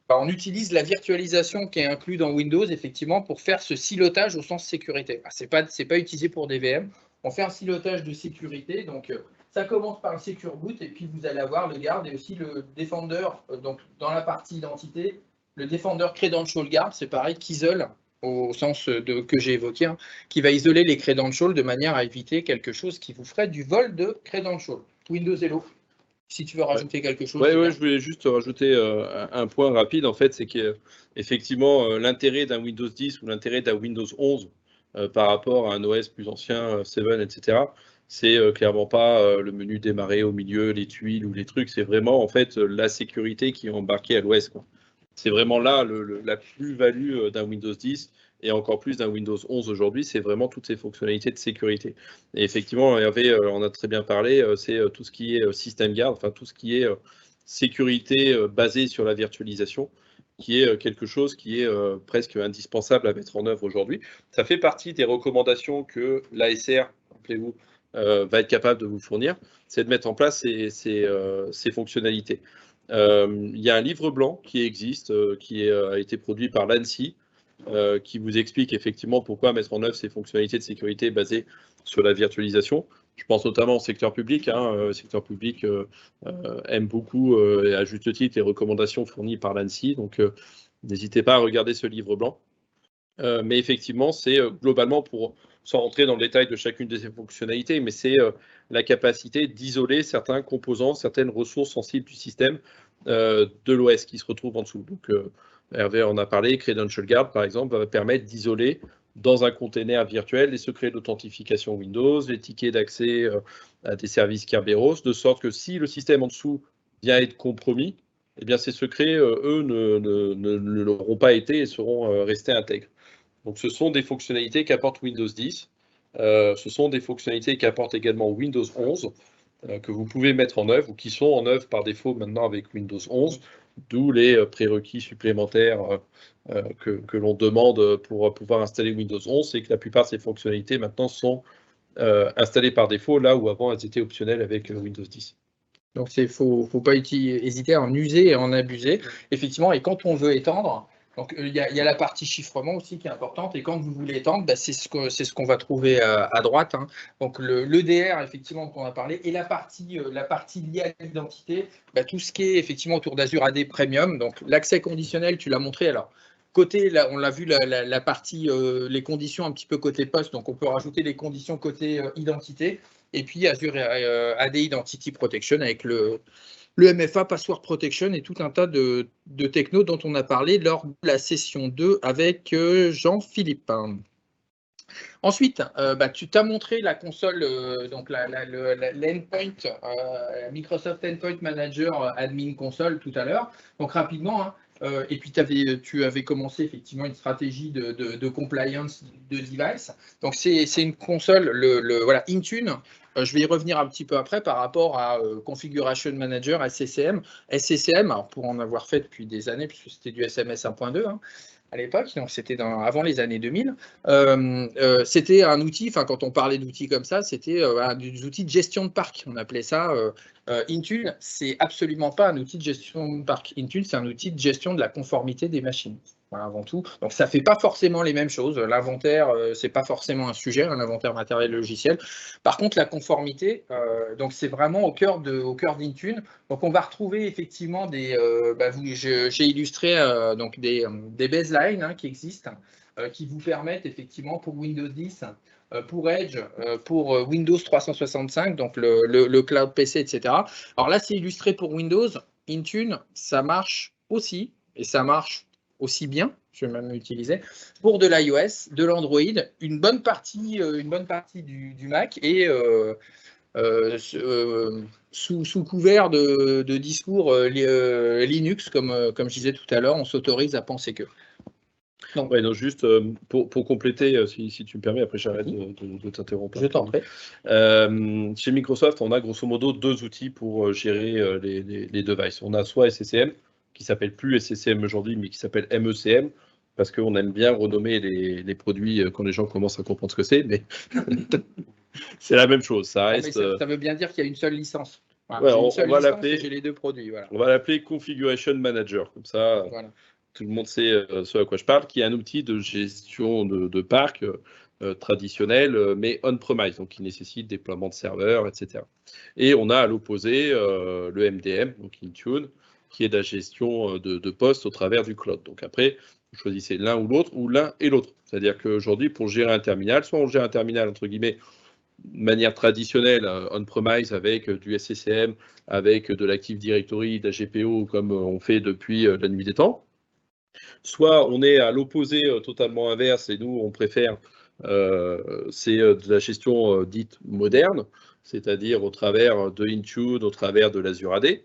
on utilise la virtualisation qui est inclue dans Windows, effectivement, pour faire ce silotage au sens sécurité. Ce n'est pas utilisé pour des VM. On fait un silotage de sécurité. Donc, ça commence par le Secure Boot, et puis vous allez avoir le Guard et aussi le Defender. Donc, dans la partie identité, le Defender Credential Guard, c'est pareil, qu'isole, au sens que j'ai évoqué, hein, qui va isoler les credentials de manière à éviter quelque chose qui vous ferait du vol de credentials. Windows Hello. Si tu veux rajouter quelque chose. Oui, je voulais juste rajouter un point rapide, en fait, c'est qu'effectivement, l'intérêt d'un Windows 10 ou l'intérêt d'un Windows 11 par rapport à un OS plus ancien, 7, etc., c'est clairement pas le menu démarrer au milieu, les tuiles ou les trucs, c'est vraiment en fait la sécurité qui est embarquée à l'OS. C'est vraiment là la plus-value d'un Windows 10 et encore plus d'un Windows 11 aujourd'hui, c'est vraiment toutes ces fonctionnalités de sécurité. Et effectivement, Hervé en a très bien parlé, c'est tout ce qui est System Guard, enfin tout ce qui est sécurité basée sur la virtualisation, qui est quelque chose qui est presque indispensable à mettre en œuvre aujourd'hui. Ça fait partie des recommandations que l'ASR, rappelez-vous, va être capable de vous fournir, c'est de mettre en place ces fonctionnalités. Il y a un livre blanc qui existe, qui a été produit par l'ANSSI, qui vous explique effectivement pourquoi mettre en œuvre ces fonctionnalités de sécurité basées sur la virtualisation. Je pense notamment au secteur public. Le secteur public aime beaucoup, et à juste titre, les recommandations fournies par l'ANSSI. Donc, n'hésitez pas à regarder ce livre blanc. Mais effectivement, c'est globalement, sans rentrer dans le détail de chacune de ces fonctionnalités, mais c'est la capacité d'isoler certains composants, certaines ressources sensibles du système de l'OS qui se retrouvent en dessous. Donc, Hervé en a parlé, Credential Guard, par exemple, va permettre d'isoler dans un container virtuel les secrets d'authentification Windows, les tickets d'accès à des services Kerberos, de sorte que si le système en dessous vient être compromis, eh bien ces secrets, eux, ne l'auront pas été et seront restés intègres. Donc ce sont des fonctionnalités qu'apporte Windows 10. Ce sont des fonctionnalités qu'apporte également Windows 11, que vous pouvez mettre en œuvre ou qui sont en œuvre par défaut maintenant avec Windows 11, d'où les prérequis supplémentaires que l'on demande pour pouvoir installer Windows 11, c'est que la plupart de ces fonctionnalités maintenant sont installées par défaut, là où avant elles étaient optionnelles avec Windows 10. Donc il ne faut pas hésiter à en user et en abuser, effectivement, et quand on veut étendre, donc il y a la partie chiffrement aussi qui est importante, et quand vous voulez étendre, c'est ce qu'on va trouver à droite, hein. Donc l'EDR, effectivement, dont on a parlé, et la partie liée à l'identité, tout ce qui est effectivement autour d'Azure AD Premium, donc l'accès conditionnel, tu l'as montré, alors côté, là, on l'a vu, la partie, les conditions un petit peu côté poste, donc on peut rajouter les conditions côté identité, et puis Azure AD Identity Protection avec le MFA Password Protection et tout un tas de technos dont on a parlé lors de la session 2 avec Jean-Philippe. Ensuite, tu t'as montré la console, donc l'endpoint, Microsoft Endpoint Manager Admin Console tout à l'heure. Donc rapidement, hein, et puis tu avais commencé effectivement une stratégie de compliance de device. Donc c'est une console, voilà, Intune. Je vais y revenir un petit peu après par rapport à Configuration Manager, SCCM. SCCM, alors pour en avoir fait depuis des années, puisque c'était du SMS 1.2, hein, à l'époque, donc c'était avant les années 2000. C'était un outil, enfin quand on parlait d'outils comme ça, c'était des outils de gestion de parc. On appelait ça Intune. C'est absolument pas un outil de gestion de parc. Intune, c'est un outil de gestion de la conformité des machines. Voilà, avant tout. Donc ça fait pas forcément les mêmes choses. L'inventaire, c'est pas forcément un sujet, un inventaire matériel logiciel. Par contre, la conformité, donc c'est vraiment au cœur d'Intune. Donc on va retrouver effectivement j'ai illustré donc des baselines, hein, qui existent, qui vous permettent effectivement pour Windows 10, pour Edge, pour Windows 365, donc le cloud PC, etc. Alors là, c'est illustré pour Windows. Intune, ça marche aussi, et ça marche aussi bien, je vais même l'utiliser, pour de l'iOS, de l'Android, une bonne partie du Mac, et sous couvert de discours Linux, comme je disais tout à l'heure, on s'autorise à penser que. Donc, ouais, donc juste pour compléter, si tu me permets, après j'arrête de t'interrompre. Je t'en prie. Chez Microsoft, on a grosso modo deux outils pour gérer les devices. On a soit SCCM, qui s'appelle plus SCCM aujourd'hui, mais qui s'appelle MECM, parce qu'on aime bien renommer les produits quand les gens commencent à comprendre ce que c'est, mais c'est la même chose. Ça reste. Ça veut bien dire qu'il y a une seule licence. Voilà, j'ai une seule licence et j'ai les deux produits. Voilà. On va l'appeler Configuration Manager, comme ça. Voilà. Tout le monde sait ce à quoi je parle, qui est un outil de gestion de parc traditionnel, mais on-premise, donc qui nécessite déploiement de serveurs, etc. Et on a à l'opposé le MDM, donc Intune, qui est de la gestion de postes au travers du cloud. Donc après, vous choisissez l'un ou l'autre, ou l'un et l'autre. C'est-à-dire qu'aujourd'hui, pour gérer un terminal, soit on gère un terminal, entre guillemets, de manière traditionnelle, on-premise, avec du SCCM, avec de l'Active Directory, de la GPO, comme on fait depuis la nuit des temps. Soit on est à l'opposé totalement inverse, et nous on préfère c'est de la gestion dite moderne, c'est-à-dire au travers de Intune, au travers de l'Azure AD.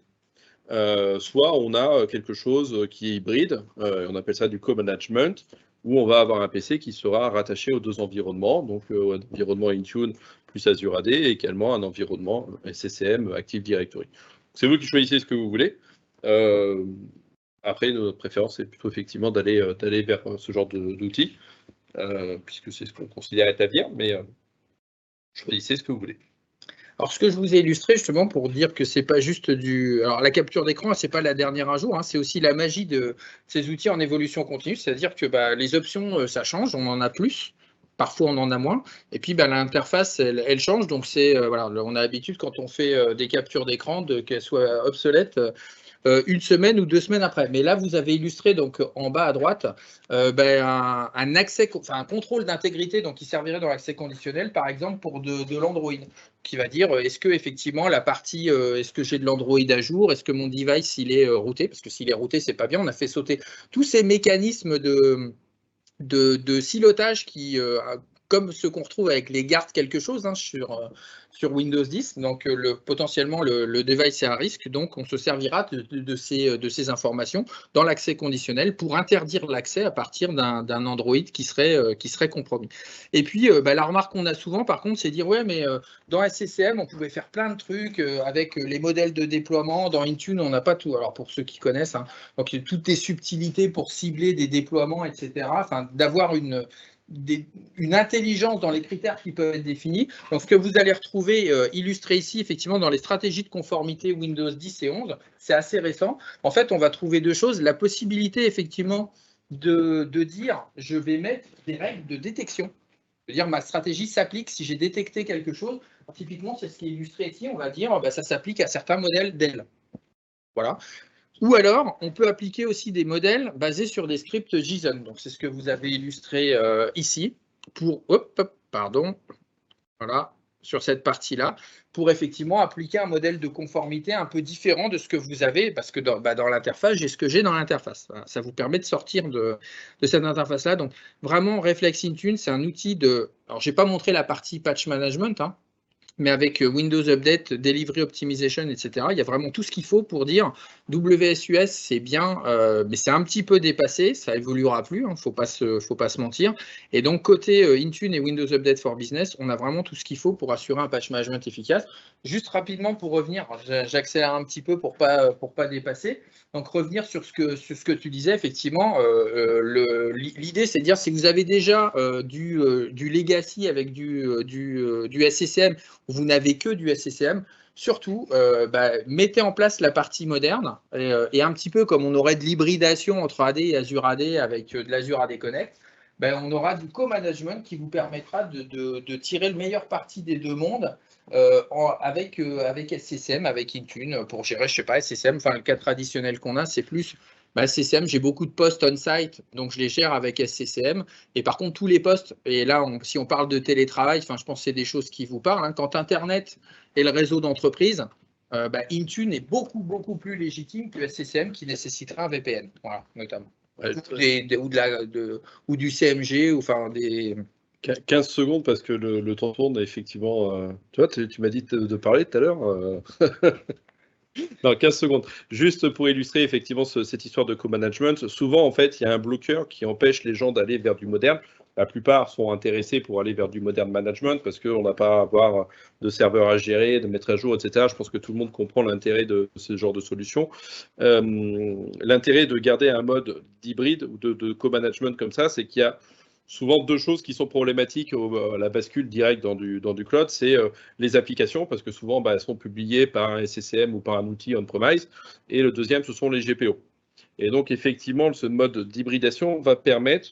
Soit on a quelque chose qui est hybride, on appelle ça du co-management, où on va avoir un PC qui sera rattaché aux deux environnements, donc un environnement Intune plus Azure AD, et également un environnement SCCM Active Directory. C'est vous qui choisissez ce que vous voulez. Après, notre préférence, c'est plutôt effectivement d'aller vers ce genre d'outils, puisque c'est ce qu'on considère être l'avenir, mais choisissez ce que vous voulez. Alors, ce que je vous ai illustré, justement, pour dire que c'est pas juste du. Alors, la capture d'écran, c'est pas la dernière à jour, hein, c'est aussi la magie de ces outils en évolution continue, c'est-à-dire que les options, ça change, on en a plus. Parfois, on en a moins. Et puis, l'interface, elle change. Donc, voilà, on a l'habitude, quand on fait des captures d'écran, qu'elles soient obsolètes une semaine ou 2 semaines après. Mais là, vous avez illustré, donc en bas à droite, un accès, enfin un contrôle d'intégrité, donc qui servirait dans l'accès conditionnel, par exemple pour de l'Android, qui va dire est-ce que effectivement la partie, est-ce que j'ai de l'Android à jour, est-ce que mon device il est routé, parce que s'il est routé, c'est pas bien. On a fait sauter tous ces mécanismes de silotage qui comme ce qu'on retrouve avec les gardes quelque chose sur Windows 10. Donc potentiellement le device est à risque, donc on se servira de ces informations dans l'accès conditionnel pour interdire l'accès à partir d'un Android qui serait compromis. Et puis la remarque qu'on a souvent par contre, c'est dire ouais mais dans SCCM on pouvait faire plein de trucs avec les modèles de déploiement, dans Intune on n'a pas tout. Alors pour ceux qui connaissent, donc toutes les subtilités pour cibler des déploiements, etc. Enfin d'avoir une intelligence dans les critères qui peuvent être définis. Donc, ce que vous allez retrouver illustré ici, effectivement, dans les stratégies de conformité Windows 10 et 11, c'est assez récent. En fait, on va trouver deux choses. La possibilité, effectivement, de dire, je vais mettre des règles de détection. C'est-à-dire, ma stratégie s'applique si j'ai détecté quelque chose. Typiquement, c'est ce qui est illustré ici. On va dire, ça s'applique à certains modèles d'L. Voilà. Ou alors, on peut appliquer aussi des modèles basés sur des scripts JSON. Donc, c'est ce que vous avez illustré ici pour, voilà, sur cette partie-là, pour effectivement appliquer un modèle de conformité un peu différent de ce que vous avez, parce que dans l'interface, j'ai ce que j'ai dans l'interface. Voilà, ça vous permet de sortir de cette interface-là. Donc, vraiment, Reflex Intune, c'est un outil de... Alors, je n'ai pas montré la partie patch management, mais avec Windows Update, Delivery Optimization, etc., il y a vraiment tout ce qu'il faut pour dire WSUS, c'est bien, mais c'est un petit peu dépassé, ça évoluera plus, faut pas se mentir. Et donc, côté Intune et Windows Update for Business, on a vraiment tout ce qu'il faut pour assurer un patch management efficace. Juste rapidement pour revenir, j'accélère un petit peu pour pas dépasser. Donc, revenir sur ce que tu disais, effectivement, l'idée, c'est de dire si vous avez déjà du legacy avec du SCCM, vous n'avez que du SCCM, surtout, mettez en place la partie moderne et un petit peu comme on aurait de l'hybridation entre AD et Azure AD avec de l'Azure AD Connect, on aura du co-management qui vous permettra de tirer le meilleur parti des deux mondes avec SCCM, avec Intune pour gérer, je sais pas, SCCM, enfin le cas traditionnel qu'on a, c'est plus SCCM, j'ai beaucoup de postes on-site, donc je les gère avec SCCM. Et par contre, tous les postes, et là, si on parle de télétravail, je pense que c'est des choses qui vous parlent. Quand Internet est le réseau d'entreprise, Intune est beaucoup plus légitime que SCCM qui nécessitera un VPN, voilà, notamment. Ou du CMG, ou enfin des... 15 secondes parce que le temps tourne effectivement. Tu vois, tu m'as dit de parler tout à l'heure. Non, 15 secondes. Juste pour illustrer effectivement cette histoire de co-management, souvent en fait il y a un bloqueur qui empêche les gens d'aller vers du moderne. La plupart sont intéressés pour aller vers du modern management parce qu'on n'a pas à avoir de serveurs à gérer, de mettre à jour, etc. Je pense que tout le monde comprend l'intérêt de ce genre de solution. L'intérêt de garder un mode hybride ou de co-management comme ça, c'est qu'il y a souvent deux choses qui sont problématiques à la bascule directe dans du cloud, c'est les applications, parce que souvent elles sont publiées par un SCCM ou par un outil on-premise, et le deuxième, ce sont les GPO. Et donc effectivement, ce mode d'hybridation va permettre,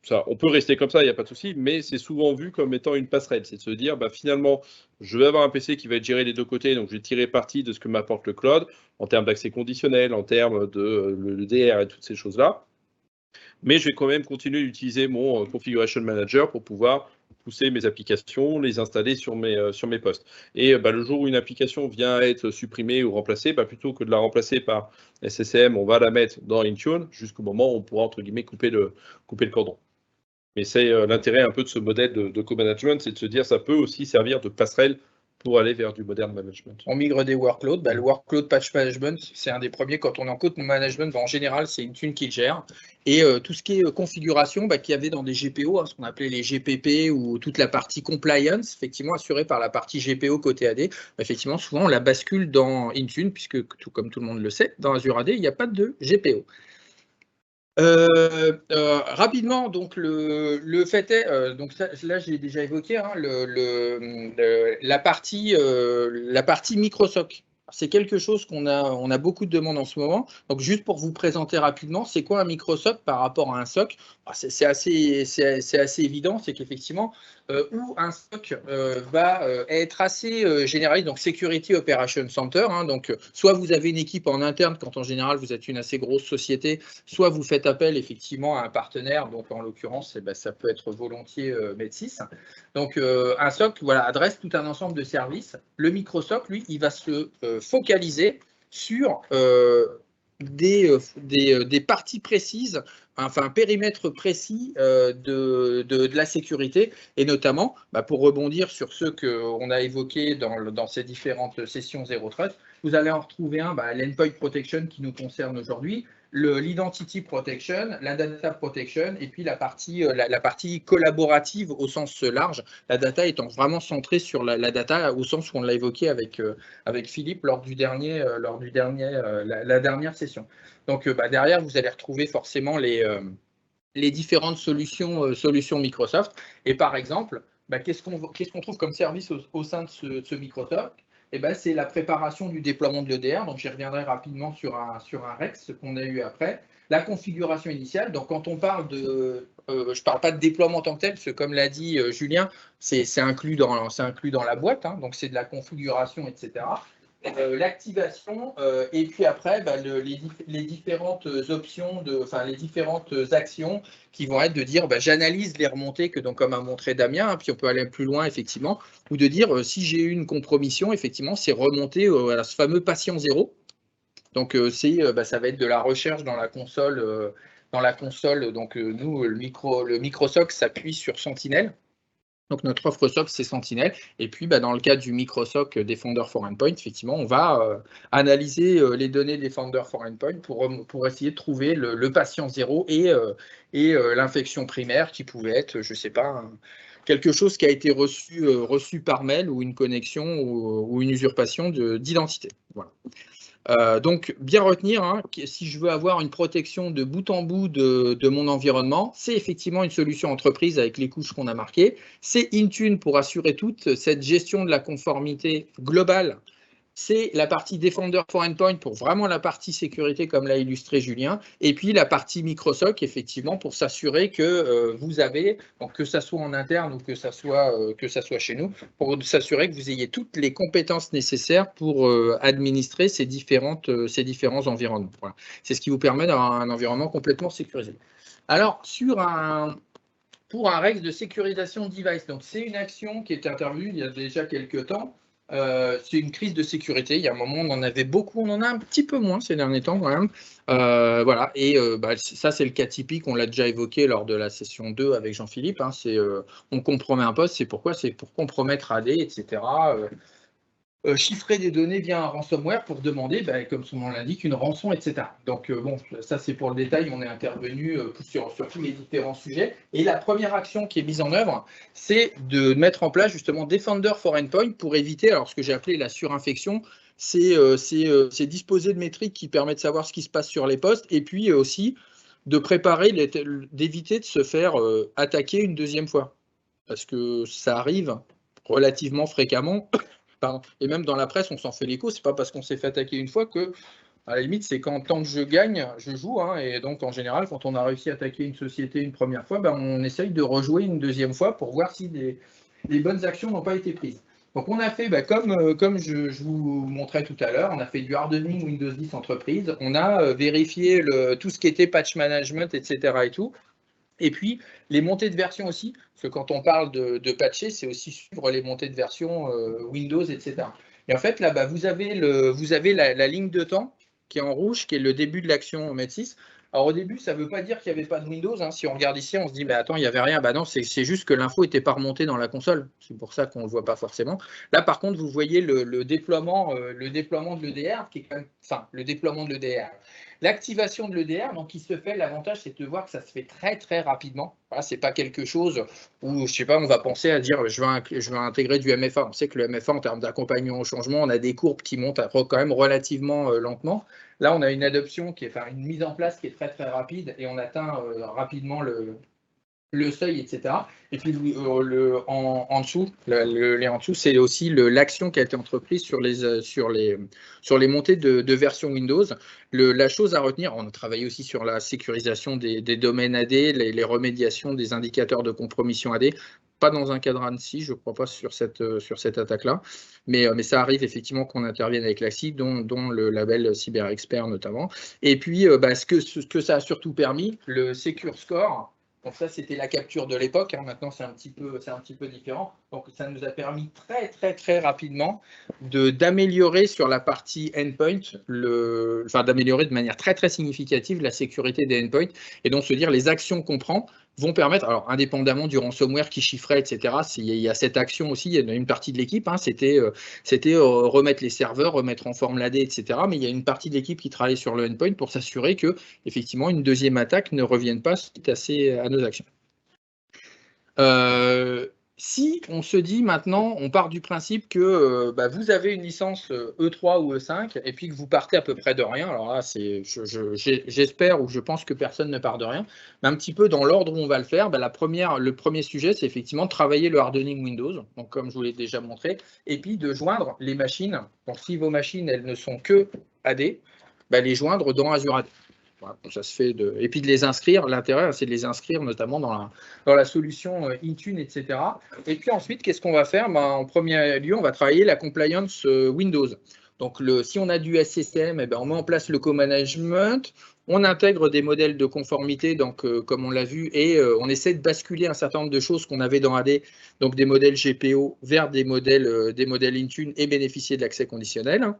ça, on peut rester comme ça, il n'y a pas de souci, mais c'est souvent vu comme étant une passerelle, c'est de se dire, finalement, je vais avoir un PC qui va être géré des deux côtés, donc je vais tirer parti de ce que m'apporte le cloud, en termes d'accès conditionnel, en termes de le DR et toutes ces choses-là. Mais je vais quand même continuer d'utiliser mon Configuration Manager pour pouvoir pousser mes applications, les installer sur mes postes. Et le jour où une application vient être supprimée ou remplacée, plutôt que de la remplacer par SCCM, on va la mettre dans Intune jusqu'au moment où on pourra, entre guillemets, couper le cordon. Mais c'est l'intérêt un peu de ce modèle de co-management, c'est de se dire ça peut aussi servir de passerelle pour aller vers du modern management. On migre des workloads. Le workload patch management, c'est un des premiers. Quand on est en code management, en général, c'est Intune qui le gère. Et tout ce qui est configuration qu'il y avait dans des GPO, ce qu'on appelait les GPP ou toute la partie compliance, effectivement assurée par la partie GPO côté AD, effectivement, souvent on la bascule dans Intune, puisque comme tout le monde le sait, dans Azure AD, il n'y a pas de GPO. Rapidement, donc le fait est, donc ça, là je l'ai déjà évoqué, la partie Microsoft. C'est quelque chose qu'on a beaucoup de demandes en ce moment. Donc juste pour vous présenter rapidement, c'est quoi un Microsoft par rapport à un SOC? C'est assez évident, c'est qu'effectivement, où un SOC va être assez généraliste, donc Security Operations Center. Donc soit vous avez une équipe en interne quand en général vous êtes une assez grosse société, soit vous faites appel effectivement à un partenaire. Donc en l'occurrence, ça peut être volontiers Med6. Donc un SOC adresse tout un ensemble de services. Le Microsoft, lui, il va se focaliser sur des parties précises, enfin un périmètre précis de la sécurité, et notamment, pour rebondir sur ceux qu'on a évoqués dans ces différentes sessions Zero Trust, vous allez en retrouver un, l'endpoint protection qui nous concerne aujourd'hui, l'identity protection, la data protection, et puis la partie collaborative au sens large, la data étant vraiment centrée sur la data au sens où on l'a évoqué avec Philippe lors la dernière session. Donc derrière, vous allez retrouver forcément les différentes solutions Microsoft. Et par exemple, qu'est-ce qu'on trouve comme service au sein de ce Microsoft? C'est la préparation du déploiement de l'EDR. Donc, j'y reviendrai rapidement sur un REX, ce qu'on a eu après. La configuration initiale. Donc, quand on parle je ne parle pas de déploiement en tant que tel, parce que comme l'a dit Julien, c'est inclus dans la boîte. Hein, donc, c'est de la configuration, etc. L'activation et puis après les différentes options, les différentes actions qui vont être de dire j'analyse les remontées que donc comme a montré Damien, hein, puis on peut aller plus loin effectivement, ou de dire si j'ai eu une compromission, effectivement c'est remonter à ce fameux patient zéro. Donc ça va être de la recherche dans la console. Donc nous le MicroSOC s'appuie sur Sentinel. Donc, notre offre SOC, c'est Sentinel. Et puis, dans le cas du MicroSOC Defender for Endpoint, effectivement, on va analyser les données Defender for Endpoint pour essayer de trouver le patient zéro et l'infection primaire qui pouvait être, je ne sais pas, quelque chose qui a été reçu par mail ou une connexion ou une usurpation d'identité. Voilà. Donc, bien retenir, hein, si je veux avoir une protection de bout en bout de mon environnement, c'est effectivement une solution entreprise avec les couches qu'on a marquées. C'est Intune pour assurer toute cette gestion de la conformité globale. C'est la partie Defender for Endpoint pour vraiment la partie sécurité, comme l'a illustré Julien. Et puis la partie MicroSOC, effectivement, pour s'assurer que vous avez, donc que ça soit en interne ou que ça soit chez nous, pour s'assurer que vous ayez toutes les compétences nécessaires pour administrer ces différents environnements. Voilà. C'est ce qui vous permet d'avoir un environnement complètement sécurisé. Alors, pour un REX de sécurisation de device, donc c'est une action qui est intervenue il y a déjà quelques temps. C'est une crise de sécurité. Il y a un moment, on en avait beaucoup, on en a un petit peu moins ces derniers temps quand même. Voilà, et ça, c'est le cas typique. On l'a déjà évoqué lors de la session 2 avec Jean-Philippe. Hein, on compromet un poste, c'est pourquoi? C'est pour compromettre AD, etc. Chiffrer des données via un ransomware pour demander, comme son nom l'indique, une rançon, etc. Donc, ça, c'est pour le détail. On est intervenu sur tous les différents sujets. Et la première action qui est mise en œuvre, c'est de mettre en place justement Defender for Endpoint pour éviter, alors ce que j'ai appelé la surinfection, c'est disposer de métriques qui permettent de savoir ce qui se passe sur les postes et puis aussi de préparer, d'éviter de se faire attaquer une deuxième fois. Parce que ça arrive relativement fréquemment. Et même dans la presse, on s'en fait l'écho. C'est pas parce qu'on s'est fait attaquer une fois que, à la limite, c'est quand tant que je gagne, je joue. Hein, et donc, en général, quand on a réussi à attaquer une société une première fois, on essaye de rejouer une deuxième fois pour voir si les bonnes actions n'ont pas été prises. Donc, on a fait, comme je vous montrais tout à l'heure, on a fait du hardening Windows 10 entreprise. On a vérifié tout ce qui était patch management, etc. et tout. Et puis, les montées de version aussi, parce que quand on parle de patcher, c'est aussi suivre les montées de version Windows, etc. Et en fait, là, vous avez la ligne de temps qui est en rouge, qui est le début de l'action Med6. Alors, au début, ça ne veut pas dire qu'il n'y avait pas de Windows. Hein. Si on regarde ici, on se dit, attends, il n'y avait rien. Non, c'est juste que l'info n'était pas remontée dans la console. C'est pour ça qu'on ne le voit pas forcément. Là, par contre, vous voyez le déploiement de l'EDR, qui est quand même, le déploiement de l'EDR. L'activation de l'EDR, donc, qui se fait, l'avantage, c'est de voir que ça se fait très, très rapidement. Voilà, ce n'est pas quelque chose où, je sais pas, on va penser à dire, je vais intégrer du MFA. On sait que le MFA, en termes d'accompagnement au changement, on a des courbes qui montent quand même relativement lentement. Là, on a une adoption une mise en place qui est très, très rapide et on atteint rapidement le seuil, etc. Et puis en dessous, le lien en dessous, c'est aussi l'action qui a été entreprise sur les montées de version Windows. La chose à retenir, on a travaillé aussi sur la sécurisation des domaines AD, les remédiations des indicateurs de compromission AD. Pas dans un cadre ANSI, je ne crois pas sur cette attaque-là, mais ça arrive effectivement qu'on intervienne avec l'AXI, dont le label CyberExpert notamment. Et puis, ce que ça a surtout permis, le Secure Score. Donc ça, c'était la capture de l'époque. Maintenant, c'est un petit peu différent. Donc ça nous a permis très rapidement d'améliorer sur la partie endpoint, d'améliorer de manière très significative la sécurité des endpoints et donc se dire les actions qu'on prend vont permettre, alors indépendamment du ransomware qui chiffrait, etc., il y a cette action aussi, il y a une partie de l'équipe, c'était remettre les serveurs, remettre en forme l'AD, etc., mais il y a une partie de l'équipe qui travaille sur le endpoint pour s'assurer que, effectivement, une deuxième attaque ne revienne pas suite à nos actions. Si on se dit maintenant, on part du principe que vous avez une licence E3 ou E5 et puis que vous partez à peu près de rien, alors là, j'espère ou je pense que personne ne part de rien, mais un petit peu dans l'ordre où on va le faire, le premier sujet, c'est effectivement de travailler le hardening Windows, donc comme je vous l'ai déjà montré, et puis de joindre les machines. Donc si vos machines, elles ne sont que AD, les joindre dans Azure AD. Voilà, ça se fait et puis de les inscrire, l'intérêt c'est de les inscrire notamment dans la solution Intune, etc. Et puis ensuite, qu'est-ce qu'on va faire? En premier lieu, on va travailler la compliance Windows. Donc si on a du SCCM, on met en place le co-management, on intègre des modèles de conformité, donc, comme on l'a vu, et on essaie de basculer un certain nombre de choses qu'on avait dans AD, donc des modèles GPO vers des modèles Intune et bénéficier de l'accès conditionnel.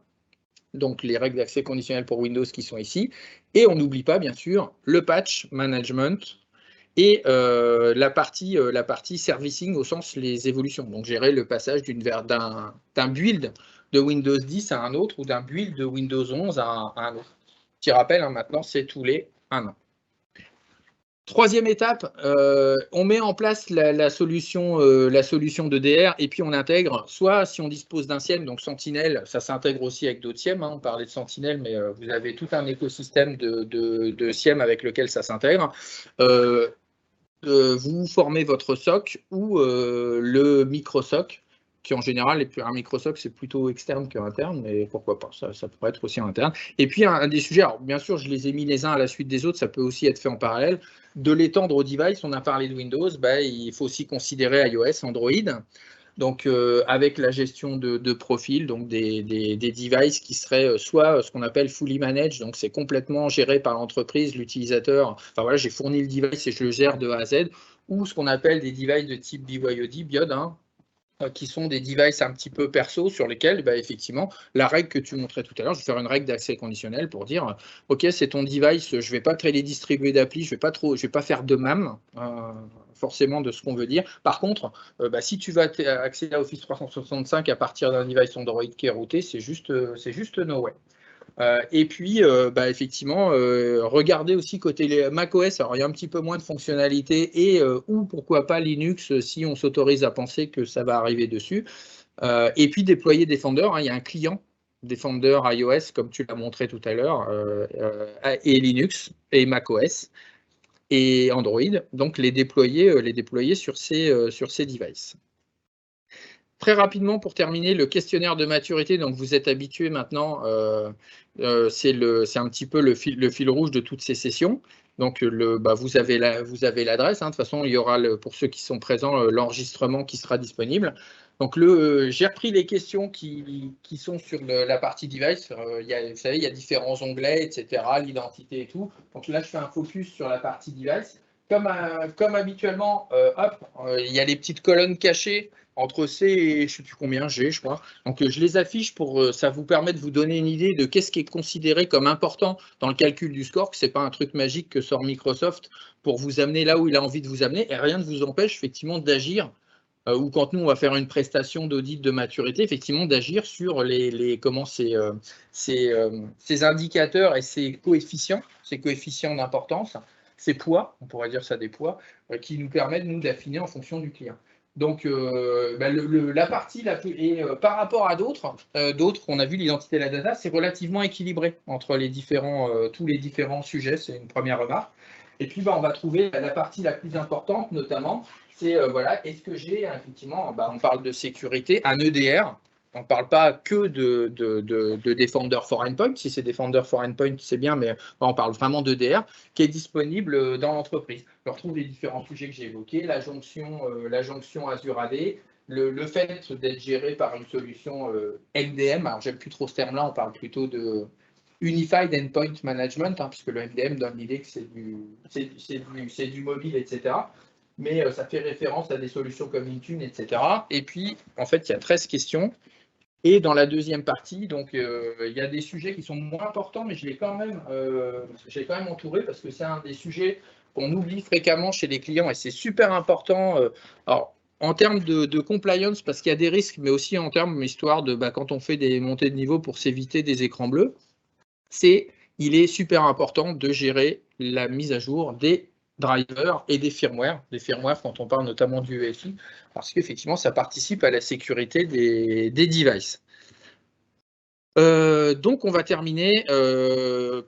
Donc les règles d'accès conditionnel pour Windows qui sont ici. Et on n'oublie pas, bien sûr, le patch management et la partie servicing au sens les évolutions. Donc gérer le passage d'un build de Windows 10 à un autre ou d'un build de Windows 11 à un autre. Petit rappel, maintenant, c'est tous les 1 an. Troisième étape, on met en place la solution d'EDR et puis on intègre, soit si on dispose d'un SIEM, donc Sentinel, ça s'intègre aussi avec d'autres SIEM, on parlait de Sentinel, mais vous avez tout un écosystème de SIEM avec lequel ça s'intègre. Vous formez votre SOC ou le micro-SOC, qui en général, un micro-SOC, c'est plutôt externe qu'interne, mais pourquoi pas, ça pourrait être aussi en interne. Et puis, un des sujets, alors bien sûr, je les ai mis les uns à la suite des autres, ça peut aussi être fait en parallèle, de l'étendre au device. On a parlé de Windows, il faut aussi considérer iOS, Android. Donc, avec la gestion de profils, donc des devices qui seraient soit ce qu'on appelle fully managed, donc c'est complètement géré par l'entreprise, l'utilisateur. Enfin voilà, j'ai fourni le device et je le gère de A à Z, ou ce qu'on appelle des devices de type BYOD, qui sont des devices un petit peu perso sur lesquels, effectivement, la règle que tu montrais tout à l'heure, je vais faire une règle d'accès conditionnel pour dire, OK, c'est ton device, je ne vais pas te les distribuer d'appli, je ne vais pas faire de MAM, forcément de ce qu'on veut dire. Par contre, si tu vas accéder à Office 365 à partir d'un device Android qui est routé, c'est juste no way. Et puis, effectivement, regardez aussi côté macOS. Alors, il y a un petit peu moins de fonctionnalités et ou pourquoi pas Linux si on s'autorise à penser que ça va arriver dessus. Et puis, déployer Defender. Il y a un client Defender iOS, comme tu l'as montré tout à l'heure, et Linux et macOS et Android. Donc, les déployer sur ces devices. Très rapidement, pour terminer, le questionnaire de maturité, donc vous êtes habitués maintenant, c'est un petit peu le fil rouge de toutes ces sessions. Donc, vous avez l'adresse. De toute façon, il y aura, pour ceux qui sont présents, l'enregistrement qui sera disponible. Donc, j'ai repris les questions qui sont sur la partie device. Vous savez, il y a différents onglets, etc., l'identité et tout. Donc là, je fais un focus sur la partie device. Comme habituellement, il y a les petites colonnes cachées entre C et je ne sais plus combien, G, je crois. Donc, je les affiche ça vous permet de vous donner une idée de qu'est-ce qui est considéré comme important dans le calcul du score, que ce n'est pas un truc magique que sort Microsoft pour vous amener là où il a envie de vous amener, et rien ne vous empêche effectivement d'agir, ou quand nous, on va faire une prestation d'audit de maturité, effectivement, d'agir sur ces indicateurs et ces coefficients d'importance, ces poids, on pourrait dire ça des poids, qui nous permettent, nous, d'affiner en fonction du client. Donc, la partie par rapport à d'autres, on a vu l'identité et la data, c'est relativement équilibré entre tous les différents sujets, c'est une première remarque. Et puis, on va trouver la partie la plus importante, notamment, c'est, est-ce que j'ai, effectivement, on parle de sécurité, un EDR, on ne parle pas que de Defender for Endpoint. Si c'est Defender for Endpoint, c'est bien, mais on parle vraiment d'EDR qui est disponible dans l'entreprise. On retrouve les différents sujets que j'ai évoqués, la jonction Azure AD, le fait d'être géré par une solution MDM. Alors, j'aime plus trop ce terme-là, on parle plutôt de Unified Endpoint Management, hein, puisque le MDM donne l'idée que c'est du mobile, etc. Mais ça fait référence à des solutions comme Intune, etc. Et puis, en fait, il y a 13 questions. Et dans la deuxième partie, donc, il y a des sujets qui sont moins importants, mais je l'ai quand même entouré parce que c'est un des sujets qu'on oublie fréquemment chez les clients et c'est super important. Alors, en termes de compliance, parce qu'il y a des risques, mais aussi en termes histoire de quand on fait des montées de niveau pour s'éviter des écrans bleus, il est super important de gérer la mise à jour des drivers et des firmware. Des firmware, quand on parle notamment du UEFI, parce qu'effectivement, ça participe à la sécurité des devices. Donc, on va terminer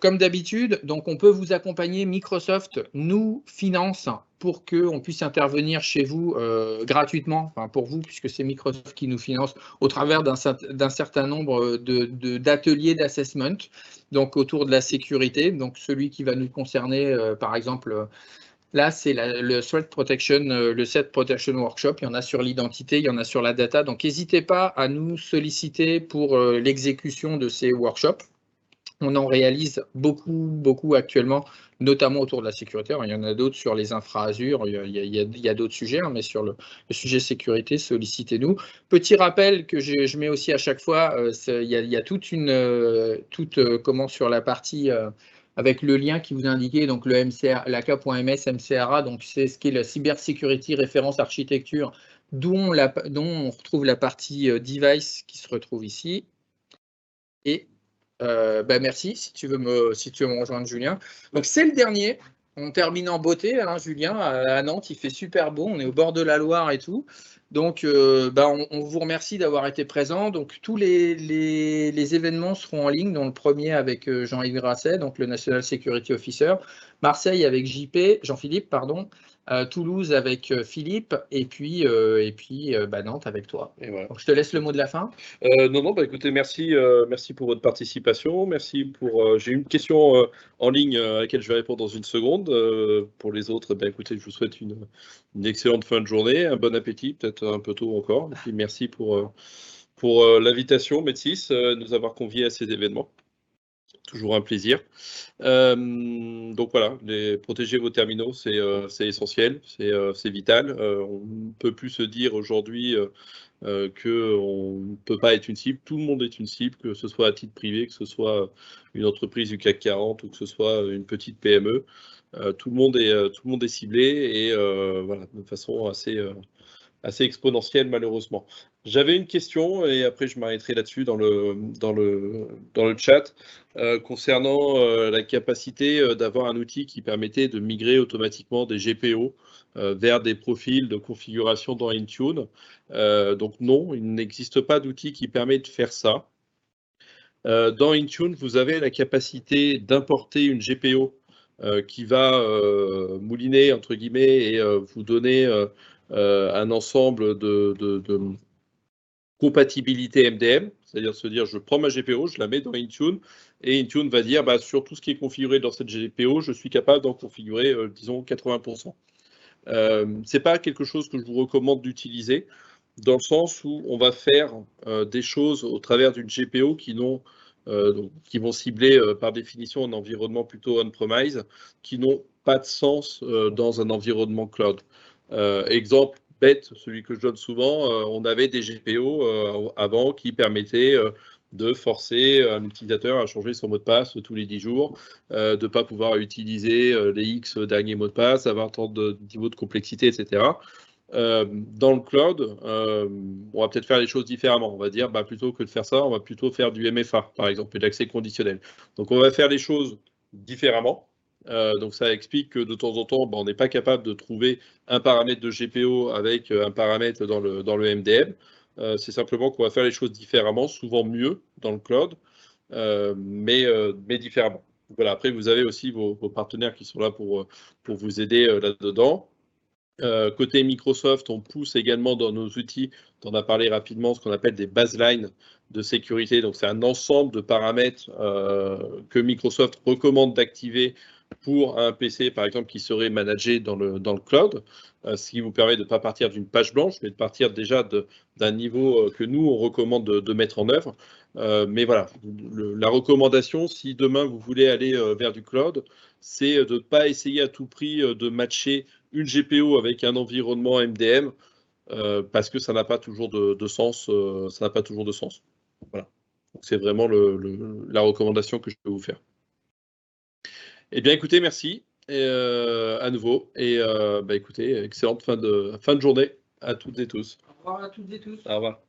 comme d'habitude. Donc, on peut vous accompagner. Microsoft nous finance pour qu'on puisse intervenir chez vous gratuitement, enfin pour vous, puisque c'est Microsoft qui nous finance au travers d'un certain nombre d'ateliers d'assessment, donc autour de la sécurité. Donc, celui qui va nous concerner, par exemple, là, c'est le Threat Protection, le Threat Protection Workshop. Il y en a sur l'identité, il y en a sur la data. Donc, n'hésitez pas à nous solliciter pour l'exécution de ces workshops. On en réalise beaucoup actuellement, notamment autour de la sécurité. Alors, il y en a d'autres sur les infra Azure, il y a d'autres sujets, hein, mais sur le sujet sécurité, sollicitez-nous. Petit rappel que je mets aussi à chaque fois, il y a toute comment sur la partie avec le lien qui vous indiquait, donc le MCR, l'AK.ms MCRA, donc c'est ce qui est la cybersécurité référence architecture, dont on retrouve la partie device qui se retrouve ici. Et merci si tu veux me rejoindre, Julien. Donc c'est le dernier. On termine en beauté, hein, Julien, à Nantes. Il fait super beau. On est au bord de la Loire et tout. Donc on vous remercie d'avoir été présent. Donc tous les événements seront en ligne, dont le premier avec Jean-Yves Grasset, donc le National Security Officer, Marseille avec Jean-Philippe, pardon, Toulouse avec Philippe, et puis Nantes avec toi. Et voilà. Donc, je te laisse le mot de la fin. Non, écoutez, merci pour votre participation. Merci pour. J'ai une question en ligne à laquelle je vais répondre dans une seconde. Pour les autres, écoutez, je vous souhaite une excellente fin de journée, un bon appétit, peut-être un peu tôt encore. Et puis merci pour l'invitation, Métis, nous avoir conviés à ces événements. Toujours un plaisir. Donc voilà, protéger vos terminaux, c'est essentiel, c'est vital. On ne peut plus se dire aujourd'hui qu'on ne peut pas être une cible. Tout le monde est une cible, que ce soit à titre privé, que ce soit une entreprise du CAC 40 ou que ce soit une petite PME. Tout le monde est ciblé et voilà, de façon assez exponentielle malheureusement. J'avais une question et après je m'arrêterai là-dessus dans le chat concernant la capacité d'avoir un outil qui permettait de migrer automatiquement des GPO vers des profils de configuration dans Intune. Donc non, il n'existe pas d'outil qui permet de faire ça. Dans Intune, vous avez la capacité d'importer une GPO qui va mouliner entre guillemets et vous donner un ensemble de compatibilité MDM, c'est-à-dire se dire je prends ma GPO, je la mets dans Intune et Intune va dire sur tout ce qui est configuré dans cette GPO, je suis capable d'en configurer disons 80%. C'est pas quelque chose que je vous recommande d'utiliser dans le sens où on va faire des choses au travers d'une GPO qui vont cibler par définition un environnement plutôt on-premise, qui n'ont pas de sens dans un environnement cloud. Exemple bête, celui que je donne souvent, on avait des GPO avant qui permettaient de forcer un utilisateur à changer son mot de passe tous les 10 jours, de ne pas pouvoir utiliser les X derniers mots de passe, avoir tant de niveaux de complexité, etc. Dans le cloud, on va peut-être faire les choses différemment. On va dire, plutôt que de faire ça, on va plutôt faire du MFA, par exemple, et de l'accès conditionnel. Donc, on va faire les choses différemment. Donc, ça explique que de temps en temps, on n'est pas capable de trouver un paramètre de GPO avec un paramètre dans le MDM. C'est simplement qu'on va faire les choses différemment, souvent mieux dans le cloud, mais différemment. Voilà. Après, vous avez aussi vos partenaires qui sont là pour vous aider là-dedans. Côté Microsoft, on pousse également dans nos outils, on en a parlé rapidement, ce qu'on appelle des baselines de sécurité. Donc, c'est un ensemble de paramètres que Microsoft recommande d'activer pour un PC, par exemple, qui serait managé dans le cloud, ce qui vous permet de ne pas partir d'une page blanche, mais de partir déjà d'un niveau que nous, on recommande de mettre en œuvre. Mais voilà, la recommandation, si demain vous voulez aller vers du cloud, c'est de ne pas essayer à tout prix de matcher une GPO avec un environnement MDM parce que ça n'a pas toujours de sens. Ça n'a pas toujours de sens. Voilà. C'est vraiment la recommandation que je peux vous faire. Eh bien, écoutez, merci à nouveau. Et écoutez, excellente fin de journée à toutes et tous. Au revoir à toutes et tous. Au revoir.